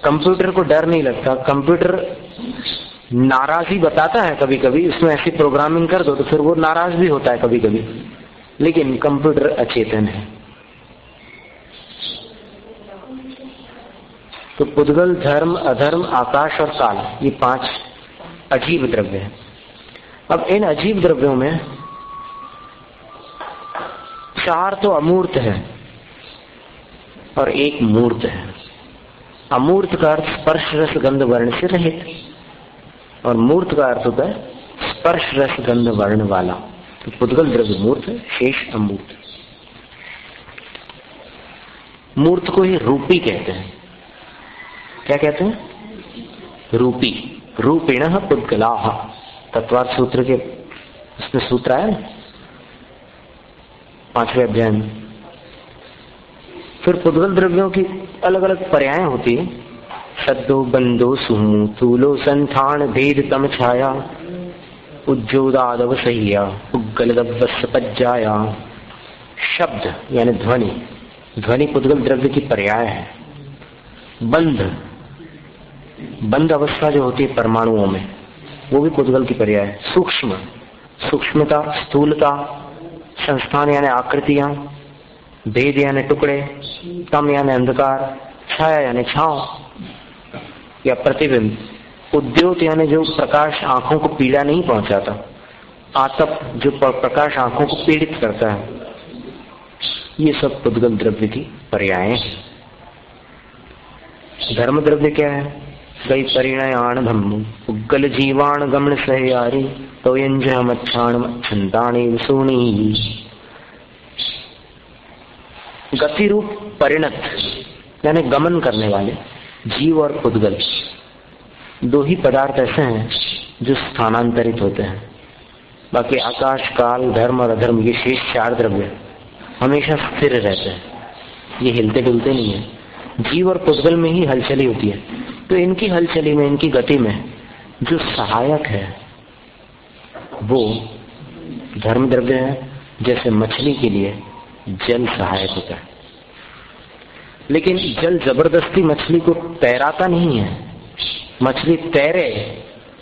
कंप्यूटर को डर नहीं लगता। कंप्यूटर नाराजगी बताता है कभी कभी, उसमें ऐसी प्रोग्रामिंग कर दो तो फिर वो नाराज भी होता है कभी कभी, लेकिन कंप्यूटर अचेतन है। तो पुद्गल, धर्म, अधर्म, आकाश और काल, ये 5 अजीब द्रव्य हैं। अब इन अजीब द्रव्यों में 4 तो अमूर्त है और 1 मूर्त है। अमूर्त का अर्थ स्पर्श रस गंध वर्ण से रहित, और मूर्त का अर्थ होता है स्पर्श रस गंध वर्ण वाला। तो पुद्गल द्रव्य मूर्त है, शेष अमूर्त। मूर्त को ही रूपी कहते हैं। क्या कहते हैं? रूपी। रूपिणः पुद्गलाः, तत्वार्थ सूत्र के उसमें सूत्र है 5वें अध्याय में। फिर पुद्गल द्रव्यों की अलग अलग पर्याय होती है। शब्दो बंदो सुमु तूलो संठान भेद तम छाया उज्जोदादव सहिया पुद्गल पज्जाया। शब्द यानी ध्वनि, ध्वनि पुद्गल द्रव्य की पर्याय है। बंध, बंध अवस्था जो होती है परमाणुओं में, वो भी पुद्गल की पर्याय है। सूक्ष्म, सूक्ष्मता, स्थूलता, संस्थान यानी आकृतियां, भेद यानी टुकड़े, तम यानी अंधकार, छाया यानी छांव या प्रतिबिंब, उद्योत यानी जो प्रकाश आंखों को पीड़ा नहीं पहुंचाता, आतप जो प्रकाश आंखों को पीड़ित करता है, ये सब पुद्गल द्रव्य की पर्याय हैं। धर्म द्रव्य क्या है? गई परिणयान धम्म पुद्गल जीवाण गमन सहयारी तो यंजमच्छाणी विसूणी। गति रूप परिणत यानी गमन करने वाले जीव और पुद्गल, 2 ही पदार्थ ऐसे हैं जो स्थानांतरित होते हैं। बाकी आकाश, काल, धर्म और अधर्म, ये शेष 4 द्रव्य हमेशा स्थिर रहते हैं, ये हिलते डुलते नहीं है। जीव और पुद्गल में ही हलचली होती है। तो इनकी हलचली में, इनकी गति में जो सहायक है वो धर्म द्रव्य है। जैसे मछली के लिए जल सहायक होता है, लेकिन जल जबरदस्ती मछली को तैराता नहीं है। मछली तैरे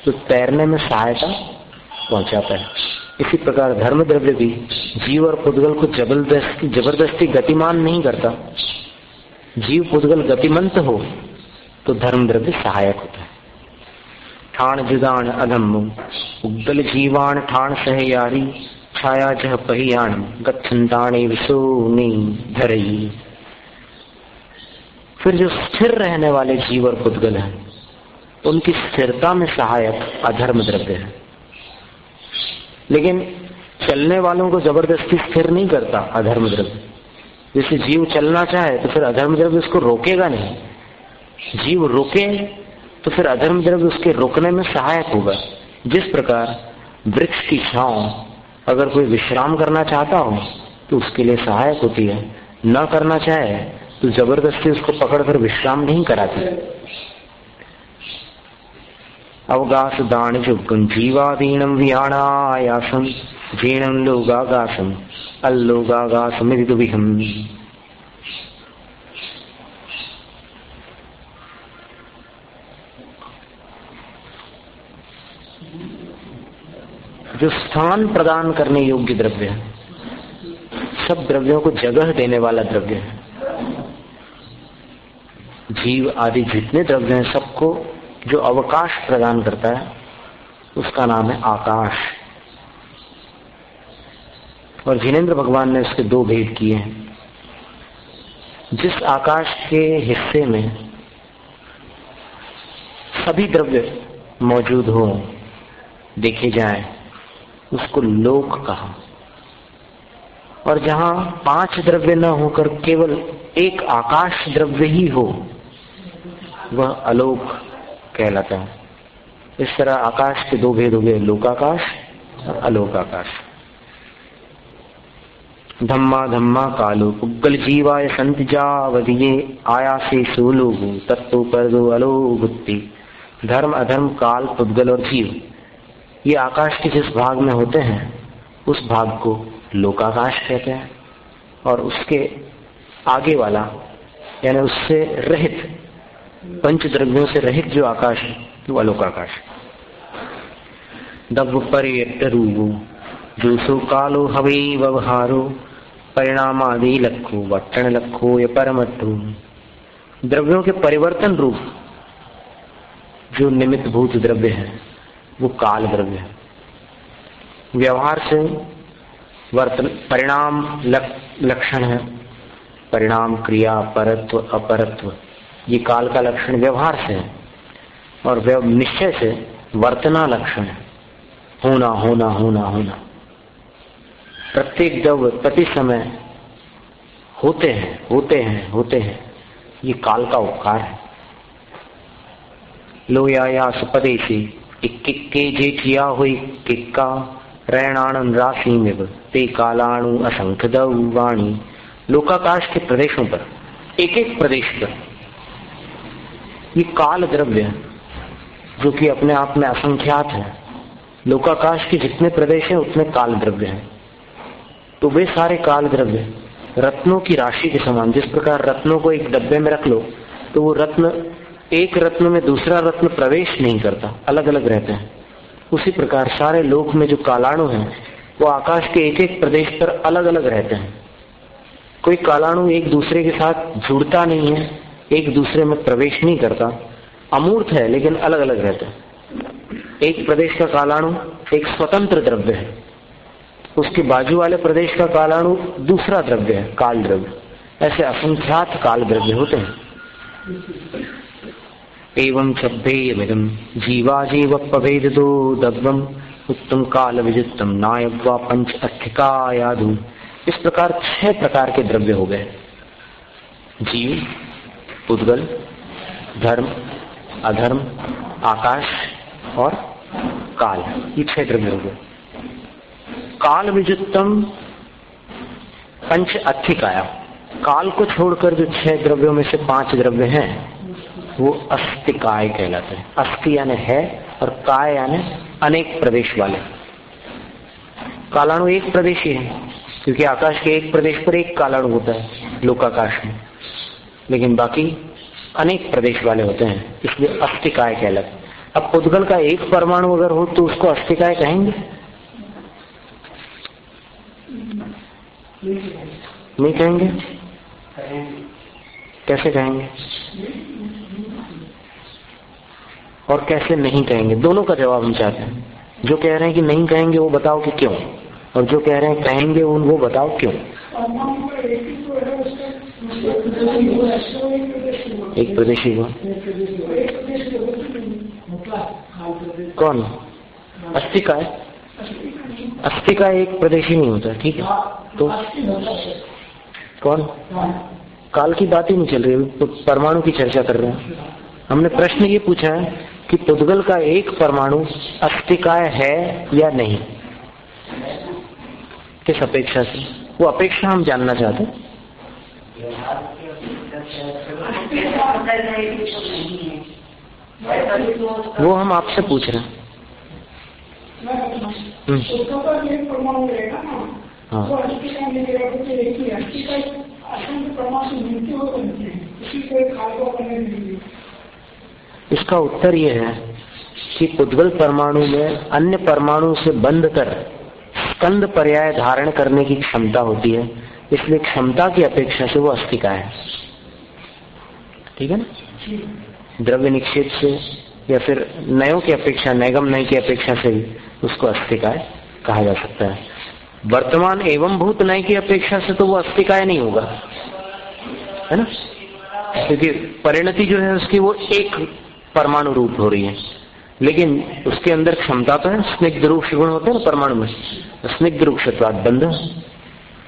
तो तैरने में सहायता पहुंचाता है। इसी प्रकार धर्म द्रव्य भी जीव और पुद्गल को जबरदस्ती गतिमान नहीं करता। जीव पुद्गल गतिमंत हो तो धर्म द्रव्य सहायक होता है। ठाण जुदान अधम उद्गल जीवान ठाण सहयारी छाया जह पहियान गच्छन्तानि विसूनि धरई। फिर जो स्थिर रहने वाले जीव और पुद्गल हैं, उनकी स्थिरता में सहायक अधर्म द्रव्य है। लेकिन चलने वालों को जबरदस्ती स्थिर नहीं करता अधर्म द्रव्य। जैसे जीव चलना चाहे तो फिर अधर्म द्रव्य उसको रोकेगा नहीं। जीव रुके तो फिर अधर्म द्रव्य उसके रुकने में सहायक होगा। जिस प्रकार वृक्ष की छांव अगर कोई विश्राम करना चाहता हो तो उसके लिए सहायक होती है, न करना चाहे तो जबरदस्ती उसको पकड़कर विश्राम नहीं कराती। अवगास दान जुगुं जीवादीनं व्याणायासं जीणं लोगागासं अल्लोगागासमिदुविहम्। जो स्थान प्रदान करने योग्य द्रव्य है, सब द्रव्यों को जगह देने वाला द्रव्य है। जीव आदि जितने द्रव्य हैं सबको जो अवकाश प्रदान करता है उसका नाम है आकाश। और जिनेंद्र भगवान ने उसके दो भेद किए हैं। जिस आकाश के हिस्से में सभी द्रव्य मौजूद हो, देखे जाएं, उसको लोक कहा। और जहां 5 द्रव्य न होकर केवल एक आकाश द्रव्य ही हो, वह अलोक कहलाता है। इस तरह आकाश के दो भेद हो गए, लोकाकाश और अलोकाकाश। धम्मा धम्मा कालो पुग्गल जीवाय संत जावदिये आयासे सोलोगु तत्तो पर दो अलोगुत्ति। धर्म अधर्म काल पुद्गल और जीव, ये आकाश के जिस भाग में होते हैं उस भाग को लोकाकाश कहते हैं। और उसके आगे वाला यानी उससे रहित, पंच द्रव्यों से रहित जो आकाश है वो अलोकाकाश। दव परियटरूपो जो सो कालो हवे व्यवहारो परिणामादि लखो वट्टन लखो या परमट्टू। द्रव्यों के परिवर्तन रूप जो निमित्त भूत द्रव्य है वो काल द्रव्य है। व्यवहार से वर्तन परिणाम लक्षण है। परिणाम क्रिया परत्व अपरत्व ये काल का लक्षण व्यवहार से है। और निश्चय से वर्तना लक्षण है, होना होना होना होना। प्रत्येक द्रव्य प्रति समय होते हैं होते हैं होते हैं, ये काल का उपकार है। लोया सुपदेशी इक्के जेठिया हुई किक्का रैणाणन राशि में ते कालाणु असंख्य वाणी। लोकाकाश के प्रदेशों पर, एक एक प्रदेश पर ये काल द्रव्य जो कि अपने आप में असंख्यात है। लोकाकाश के जितने प्रदेश हैं उतने काल द्रव्य हैं। तो वे सारे काल द्रव्य रत्नों की राशि के समान। जिस प्रकार रत्नों को एक डब्बे में रख लो तो वो रत्न, एक रत्न में दूसरा रत्न प्रवेश नहीं करता, अलग अलग रहते हैं। उसी प्रकार सारे लोक में जो कालाणु हैं वो आकाश के एक एक प्रदेश पर अलग अलग रहते हैं। कोई कालाणु एक दूसरे के साथ जुड़ता नहीं है, एक दूसरे में प्रवेश नहीं करता, अमूर्त है लेकिन अलग अलग रहते हैं। एक प्रदेश का कालाणु एक स्वतंत्र द्रव्य है, उसके बाजू वाले प्रदेश का कालाणु दूसरा द्रव्य है, काल द्रव्य। ऐसे असंख्यात काल द्रव्य होते हैं। एवं चभ्येयमिदं जीवाजीव पभेदो दग्धम उत्तम काल विजितम नायक पंच अर्थिकायादु। इस प्रकार 6 प्रकार के द्रव्य हो गए। जीव, पुद्गल, धर्म, अधर्म, आकाश और काल, ये 6 द्रव्य हो गए। काल विजितम पंच अर्थिकाया, काल को छोड़कर जो 6 द्रव्यों में से 5 द्रव्य हैं वो अस्तिकाय कहलाते हैं। अस्ति यानी है और काय यानी अनेक प्रदेश वाले। कालाणु एक प्रदेश ही है क्योंकि आकाश के एक प्रदेश पर एक कालाणु होता है लोकाकाश में, लेकिन बाकी अनेक प्रदेश वाले होते हैं, इसलिए अस्तिकाय कहलाते। अब पुद्गल का एक परमाणु अगर हो तो उसको अस्तिकाय कहेंगे? नहीं कहेंगे। कैसे कहेंगे और कैसे नहीं कहेंगे, दोनों का जवाब हम चाहते हैं। जो कह रहे हैं कि नहीं कहेंगे वो बताओ कि क्यों, और जो कह रहे हैं कहेंगे वो बताओ क्यों। एक प्रदेशी हुआ कौन? अस्तिकाय। अस्तिकाय एक प्रदेशी नहीं होता, ठीक है। तो कौन? काल की बात ही नहीं चल रही, तो परमाणु की चर्चा कर रहे हैं। हमने प्रश्न ये पूछा है कि पुद्गल का एक परमाणु अस्तिकाय है या नहीं, किस अपेक्षा से? वो अपेक्षा हम जानना चाहते हैं। वो हम आपसे पूछ रहे हैं। हाँ, इसका उत्तर ये है कि उद्गल परमाणु में अन्य परमाणु से बंध कर स्कंद पर्याय धारण करने की क्षमता होती है, इसलिए क्षमता की अपेक्षा से वो अस्थिकाय है। ठीक है ना? द्रव्य निक्षेप से या फिर नयों की अपेक्षा, नैगम नय की अपेक्षा से भी उसको अस्थिकाय कहा जा सकता है। वर्तमान एवं भूत नय की अपेक्षा से तो वो अस्थिकाय नहीं होगा, है ना? क्योंकि परिणति जो है उसकी वो एक परमाणु रूप हो रही है, लेकिन उसके अंदर क्षमता तो है। स्निग्ध रूप गुण होते हैं ना परमाणु में, स्निग्ध रूपत्वाद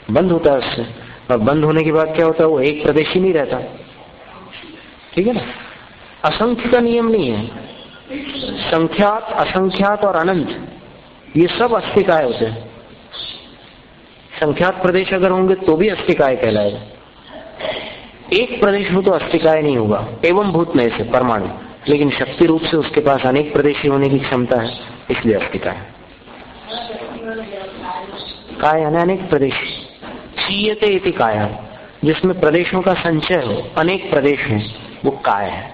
बंद होता है उससे, और बंद होने के बाद क्या होता है, वो एक प्रदेशी नहीं रहता। ठीक है ना? असंख्य का नियम नहीं है, संख्यात, असंख्यात और अनंत ये सब अस्थिकाय होते हैं। संख्यात प्रदेश अगर होंगे तो भी अस्थिकाय कहलाएगा, एक प्रदेश हो तो अस्थिकाय नहीं होगा एवं भूत नय से परमाणु, लेकिन शक्ति रूप से उसके पास अनेक प्रदेशी होने की क्षमता है, इसलिए अस्थिकाय है। काय यानी अनेक प्रदेश, चीयते इति काया, जिसमें प्रदेशों का संचय हो, अनेक प्रदेश हैं, वो काय है।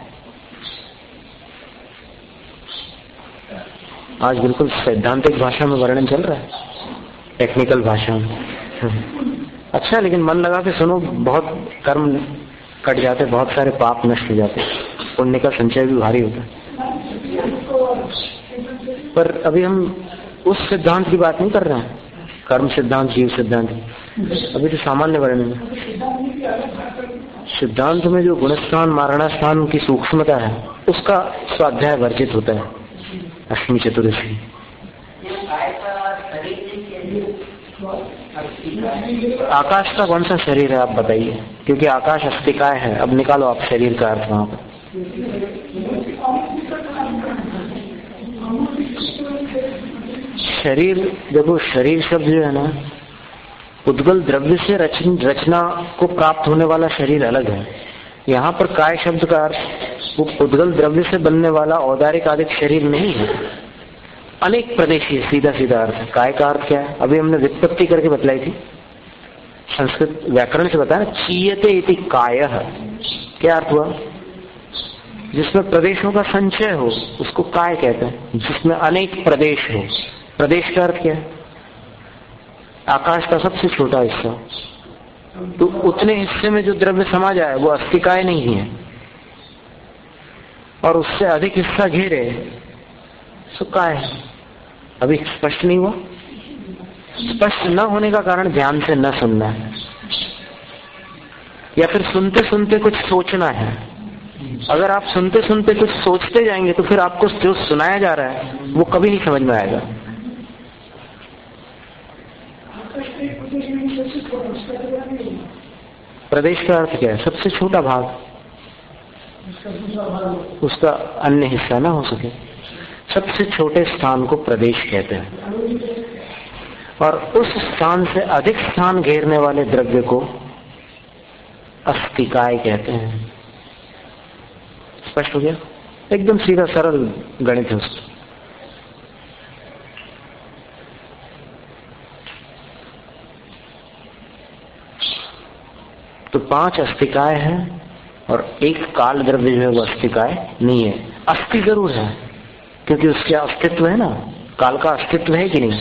आज बिल्कुल सैद्धांतिक भाषा में वर्णन चल रहा है, टेक्निकल भाषा में। अच्छा, लेकिन मन लगा के सुनो, बहुत कर्म कट जाते, बहुत सारे पाप नष्ट हो जाते, पुण्य का संचय भी भारी होता है। पर अभी हम उस सिद्धांत की बात नहीं कर रहे हैं, कर्म सिद्धांत, जीव सिद्धांत, अभी तो सामान्य वर्णन में। सिद्धांत में जो गुणस्थान मारणास्थान की सूक्ष्मता है उसका स्वाध्याय वर्जित होता है अष्टमी चतुर्दशी। आकाश का कौन सा शरीर है आप बताइए, क्योंकि आकाश अस्थिकाय है। अब निकालो आप शरीर का अर्थ वहां पर। शरीर, देखो शरीर शब्द जो है ना, उद्गल द्रव्य से रचना को प्राप्त होने वाला शरीर अलग है। यहाँ पर काय शब्द का अर्थ वो उद्गल द्रव्य से बनने वाला औदारिक आदिक शरीर नहीं है, अनेक प्रदेशी, सीधा सीधा अर्थ है। काय का अर्थ क्या है, अभी हमने व्युत्पत्ति करके बतलाई थी, संस्कृत व्याकरण से बताया, चीयते इति कायः, क्या अर्थ हुआ, जिसमें प्रदेशों का संचय हो उसको काय कहते हैं, जिसमें अनेक प्रदेश हो। प्रदेश का अर्थ क्या है, आकाश का सबसे छोटा हिस्सा, तो उतने हिस्से में जो द्रव्य समा जाए वो अस्थिकाय नहीं है, और उससे अधिक हिस्सा घेरे सो काय है। अभी स्पष्ट नहीं हुआ? स्पष्ट न होने का कारण ध्यान से न सुनना है, या फिर सुनते सुनते कुछ सोचना है। अगर आप सुनते सुनते कुछ सोचते जाएंगे तो फिर आपको जो सुनाया जा रहा है वो कभी नहीं समझ में आएगा। प्रदेश का अर्थ क्या है, सबसे छोटा भाग, उसका अन्य हिस्सा ना हो सके। सबसे छोटे स्थान को प्रदेश कहते हैं, और उस स्थान से अधिक स्थान घेरने वाले द्रव्य को अस्थिकाय कहते हैं। स्पष्ट हो गया? एकदम सीधा सरल गणित है उसका। तो 5 अस्थिकाय है और एक काल द्रव्य जो है वो अस्थिकाय नहीं है। अस्थि जरूर है क्योंकि उसका अस्तित्व है ना, काल का अस्तित्व है कि नहीं।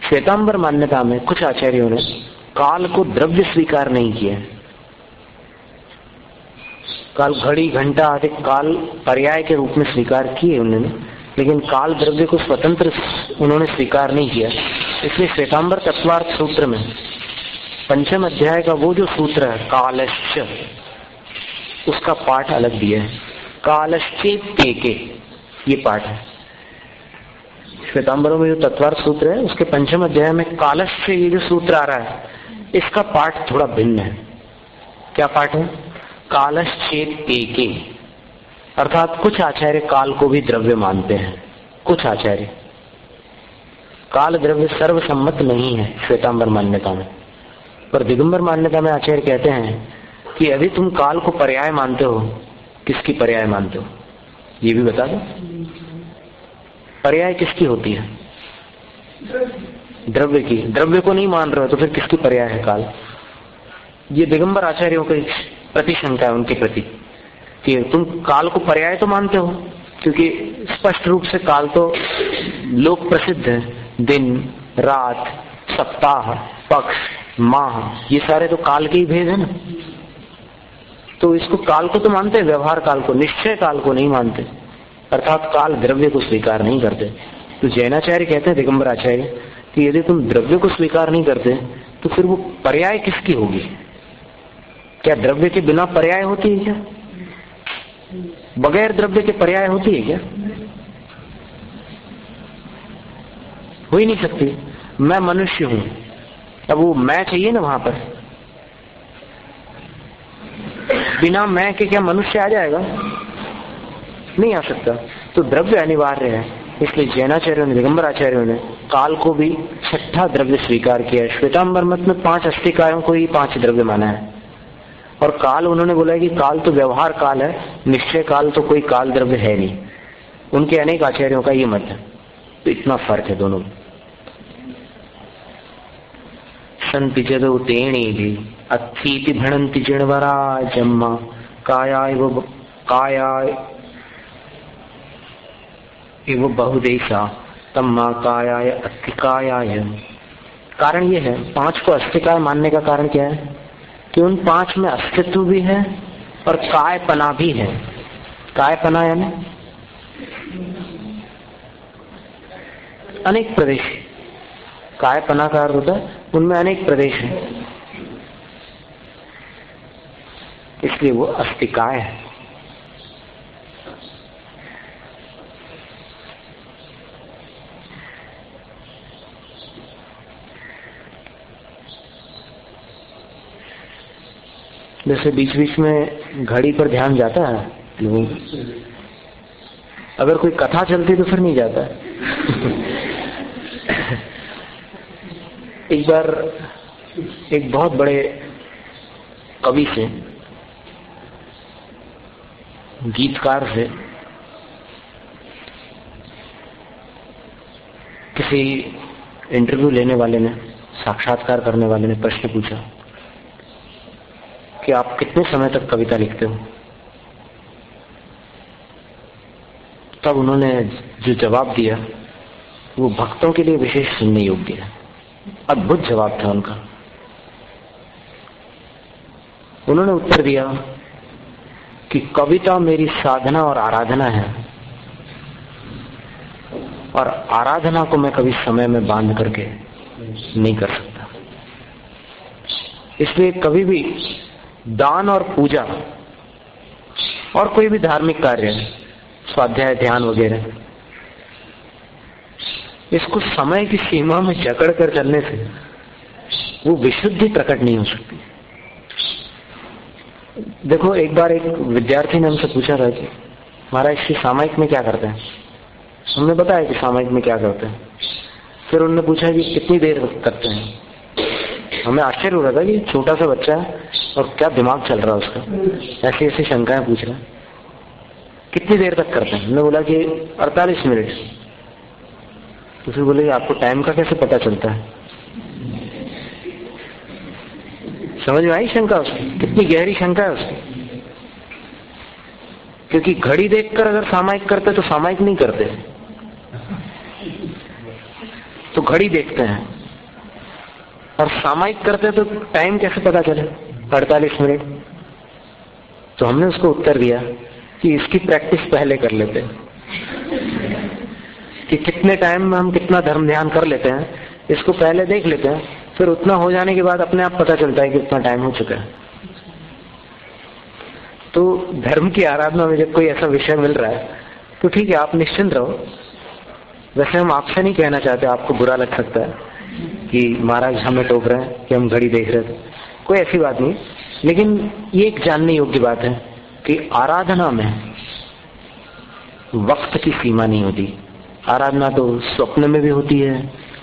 श्वेतांबर मान्यता में कुछ आचार्यों ने काल को द्रव्य स्वीकार नहीं किया। काल घड़ी घंटा आदि काल पर्याय के रूप में स्वीकार किए उन्होंने, लेकिन काल द्रव्य को स्वतंत्र उन्होंने स्वीकार नहीं किया। इसलिए श्वेतांबर तत्वार्थ सूत्र में 5वें अध्याय का वो जो सूत्र है कालश्च, उसका पाठ अलग दिया है। कालश्चेत्येके ये पाठ है श्वेतांबरों में जो तत्वार्थ सूत्र है उसके 5वें अध्याय में कालश्च ये जो सूत्र आ रहा है इसका पाठ थोड़ा भिन्न है। क्या पाठ है? कालश्चेत्येके, अर्थात कुछ आचार्य काल को भी द्रव्य मानते हैं। कुछ आचार्य, काल द्रव्य सर्वसम्मत नहीं है श्वेतांबर मान्यता में, पर दिगंबर मान्यता में आचार्य कहते हैं कि यदि तुम काल को पर्याय मानते हो, किसकी पर्याय मानते हो? ये भी बता दो। पर्याय किसकी होती है? द्रव्य की। द्रव्य को नहीं मान रहे हो तो फिर किसकी पर्याय है काल? ये दिगंबर आचार्यों की प्रतिशंका है उनके प्रति कि तुम काल को पर्याय तो मानते हो, क्योंकि स्पष्ट रूप से काल तो लोक प्रसिद्ध है। दिन, रात, सप्ताह, पक्ष, माह, ये सारे तो काल के ही भेद है ना। तो इसको काल को तो मानते हैं, व्यवहार काल को, निश्चय काल को नहीं मानते, अर्थात काल द्रव्य को स्वीकार नहीं करते। तो जैनाचार्य कहते हैं, दिगंबर आचार्य, कि यदि तुम द्रव्य को स्वीकार नहीं करते तो फिर वो पर्याय किसकी होगी? क्या द्रव्य के बिना पर्याय होती है क्या? बगैर द्रव्य के पर्याय होती है क्या? हो ही नहीं सकती। मैं मनुष्य हूं, अब वो मैं चाहिए ना वहां पर। बिना मैं के क्या मनुष्य आ जाएगा? नहीं आ सकता। तो द्रव्य अनिवार्य है। इसलिए जैनाचार्यों ने, दिगंबर आचार्यों ने काल को भी छठा द्रव्य स्वीकार किया है। श्वेतांबर मत में 5 अस्थिकायों को ही 5 द्रव्य माना है। और काल उन्होंने बोला कि काल तो व्यवहार काल है, निश्चय काल तो कोई काल द्रव्य है नहीं। उनके अनेक आचार्यों का ये मत है। तो इतना फर्क है दोनों में। संति जदो तेणी भी अत्थीति भणंति जिणवरा जम्मा काया एव बहुदेशा तम्मा कायाय अस्थिकायाय। कारण ये है, 5 को अस्थिकाय मानने का कारण क्या है कि उन 5 में अस्तित्व भी है और कायपना भी है। कायपना यानी अनेक प्रदेश। कायपना का अर्थ होता है उनमें अनेक प्रदेश हैं, इसलिए वो अस्थिकाय है। जैसे बीच बीच में घड़ी पर ध्यान जाता है लोगों, अगर कोई कथा चलती तो फिर नहीं जाता है। एक बार एक बहुत बड़े कवि से, गीतकार से किसी इंटरव्यू लेने वाले ने, साक्षात्कार करने वाले ने प्रश्न पूछा कि आप कितने समय तक कविता लिखते हो? तब उन्होंने जो जवाब दिया वो भक्तों के लिए विशेष सुनने योग्य है। अद्भुत जवाब था उनका। उन्होंने उत्तर दिया कि कविता मेरी साधना और आराधना है, और आराधना को मैं कभी समय में बांध करके नहीं कर सकता। इसलिए कभी भी दान और पूजा और कोई भी धार्मिक कार्य, स्वाध्याय, ध्यान वगैरह, इसको समय की सीमा में जकड़ कर चलने से वो विशुद्धि प्रकट नहीं हो सकती। देखो, एक बार एक विद्यार्थी ने हमसे पूछा था कि महाराज इसकी सामायिक में क्या करते हैं? हमने बताया कि सामायिक में क्या करते हैं। फिर उन्होंने पूछा कि कितनी देर करते हैं? हमें आश्चर्य हो रहा था कि छोटा सा बच्चा है और क्या दिमाग चल रहा है उसका, ऐसी ऐसी शंकाएं पूछ रहा है। कितनी देर तक करते हैं? हमने बोला कि 48 मिनट। तो फिर बोले आपको टाइम का कैसे पता चलता है? समझ में आई शंका उसकी? कितनी गहरी शंका है उसकी। क्योंकि घड़ी देखकर अगर सामायिक करते तो सामायिक नहीं करते, तो घड़ी देखते हैं, और सामायिक करते तो टाइम कैसे पता चले 48 मिनट? तो हमने उसको उत्तर दिया कि इसकी प्रैक्टिस पहले कर लेते हैं कि कितने टाइम में हम कितना धर्म ध्यान कर लेते हैं, इसको पहले देख लेते हैं, फिर उतना हो जाने के बाद अपने आप पता चलता है कि इतना टाइम हो चुका है। तो धर्म की आराधना में जब कोई ऐसा विषय मिल रहा है तो ठीक है, आप निश्चिंत रहो। वैसे हम आपसे नहीं कहना चाहते, आपको बुरा लग सकता है कि महाराज हमें टोक रहे हैं कि हम घड़ी देख रहे थे, कोई ऐसी बात नहीं। लेकिन ये एक जानने योग्य बात है कि आराधना में वक्त की सीमा नहीं होती। आराधना तो स्वप्न में भी होती है,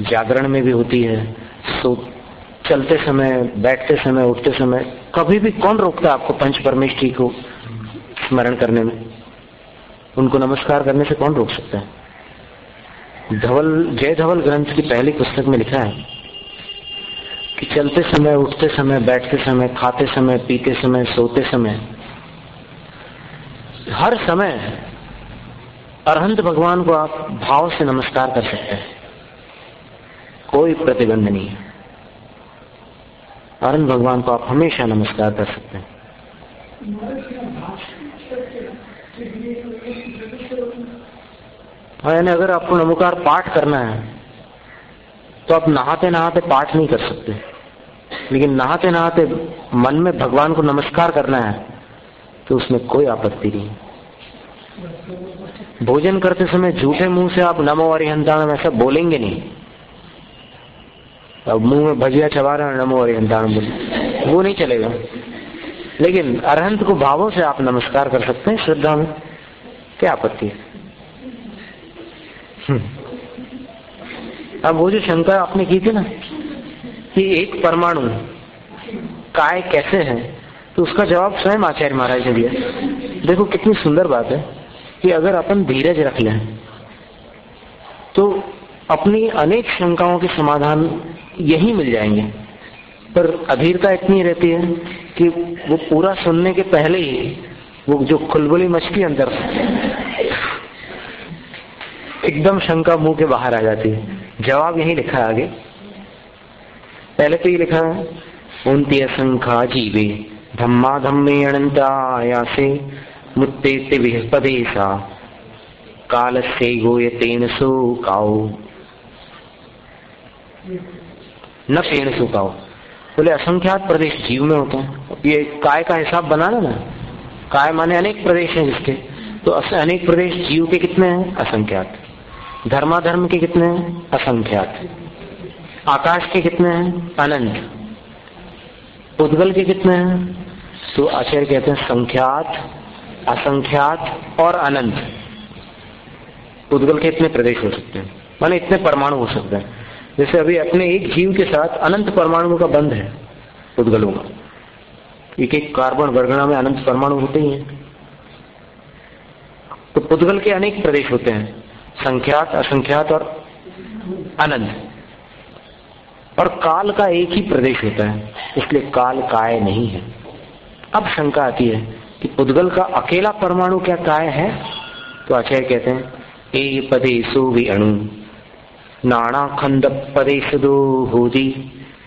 जागरण में भी होती है, सो चलते समय, बैठते समय, उठते समय, कभी भी कौन रोकता है आपको पंच परमेष्ठी को स्मरण करने में? उनको नमस्कार करने से कौन रोक सकता है? जय धवल ग्रंथ की पहली पुस्तक में लिखा है कि चलते समय, उठते समय, बैठते समय, खाते समय, पीते समय, सोते समय, हर समय अरहंत भगवान को आप भाव से नमस्कार कर सकते हैं, कोई प्रतिबंध नहीं है। अरहंत भगवान को आप हमेशा नमस्कार कर सकते हैं। यानी अगर आपको नमोकार पाठ करना है तो आप नहाते नहाते पाठ नहीं कर सकते, लेकिन नहाते नहाते मन में भगवान को नमस्कार करना है तो उसमें कोई आपत्ति नहीं। भोजन करते समय झूठे मुंह से आप नमो अरिहंताणम ऐसा बोलेंगे नहीं। अब मुंह में भजिया चबा रहे हैं, नमो अरिहंताणम बोले, वो नहीं चलेगा। लेकिन अरहंत को भावों से आप नमस्कार कर सकते हैं, श्रद्धा में, क्या आपत्ति है? अब वो जो शंका आपने की थी ना कि एक परमाणु काय कैसे है, तो उसका जवाब स्वयं आचार्य महाराज ने दिया। देखो कितनी सुंदर बात है कि अगर अपन धीरज रख लें तो अपनी अनेक शंकाओं के समाधान यही मिल जाएंगे। पर अधीरता इतनी रहती है कि वो पूरा सुनने के पहले ही वो जो खुलबुली मचती अंदर एकदम शंका मुंह के बाहर आ जाती है। जवाब यही लिखा है आगे। पहले तो ये लिखा है उनती असंख्या जीवे धम्मा धम्मे अनंतायासे मुत्ते विपदेशा काल से गोयतेन सो काओ न पेण सो काओ। बोले असंख्यात प्रदेश जीव में होते हैं। ये काय का हिसाब बनाना ना, काय माने अनेक प्रदेश हैं जिसके, तो अनेक प्रदेश जीव के कितने हैं? असंख्यात। धर्माधर्म के कितने हैं? असंख्यात। आकाश के कितने हैं? अनंत। उद्गल के कितने हैं? तो आचार्य कहते हैं संख्यात, असंख्यात और अनंत। उद्गल के इतने प्रदेश हो सकते हैं, माने इतने परमाणु हो सकते हैं। जैसे अभी अपने एक जीव के साथ अनंत परमाणु का बंध है उद्गलों का। एक एक कार्बन वर्गणा में अनंत परमाणु होते ही हैं। तो उद्गल के अनेक प्रदेश होते हैं, संख्यात, असंख्यात और अनंत। और काल का एक ही प्रदेश होता है, इसलिए काल काय नहीं है। अब शंका आती है कि उद्गल का अकेला परमाणु क्या काय है? तो आचार्य कहते हैं ए पदेशो वि अणु नाना खंड पदेशदो होदी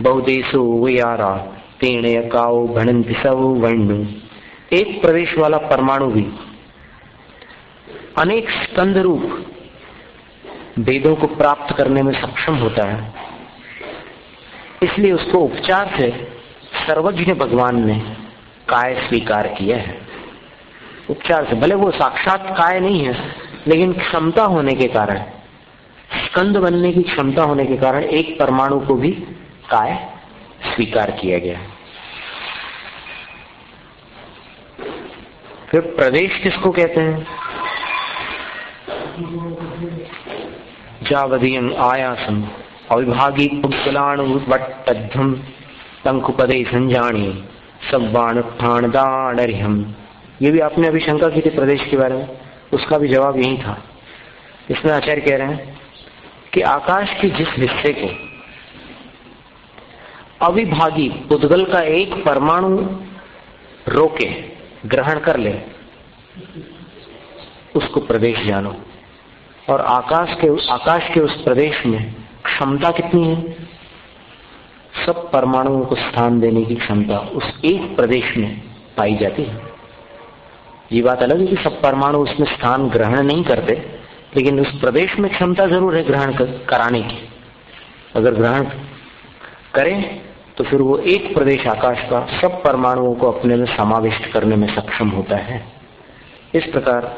बहुदेशो वियारा तेणय काओ भणंति सब वर्णु। एक प्रदेश वाला परमाणु भी अनेक स्कंद रूप वेदों को प्राप्त करने में सक्षम होता है, इसलिए उसको उपचार से सर्वज्ञ भगवान ने काय स्वीकार किया है। उपचार से, भले वो साक्षात काय नहीं है, लेकिन क्षमता होने के कारण, स्कंद बनने की क्षमता होने के कारण एक परमाणु को भी काय स्वीकार किया गया। फिर प्रदेश किसको कहते हैं? जावदीयं आयासम अविभागी पुद्गलाणुवट्टध्वं तंकुपदे संजाणी सब्बाण ठाण दाणर्यम। ये भी आपने अभी शंका की थी प्रदेश के बारे में, उसका भी जवाब यही था। इसमें आचार्य कह रहे हैं कि आकाश के जिस हिस्से को अविभागी पुद्गल का एक परमाणु रोके, ग्रहण कर ले, उसको प्रदेश जानो। और आकाश के उस प्रदेश में क्षमता कितनी है? सब परमाणुओं को स्थान देने की क्षमता उस एक प्रदेश में पाई जाती है। ये बात अलग है कि सब परमाणु उसमें स्थान ग्रहण नहीं करते, लेकिन उस प्रदेश में क्षमता जरूर है ग्रहण कराने की। अगर ग्रहण करें तो फिर वो एक प्रदेश आकाश का सब परमाणुओं को अपने में समाविष्ट करने में सक्षम होता है। इस प्रकार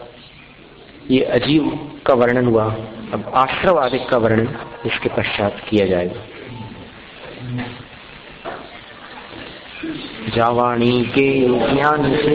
ये अजीव का वर्णन हुआ। अब आश्रवादिक का वर्णन इसके पश्चात किया जाएगा। जावाणी के ज्ञान से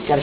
क्या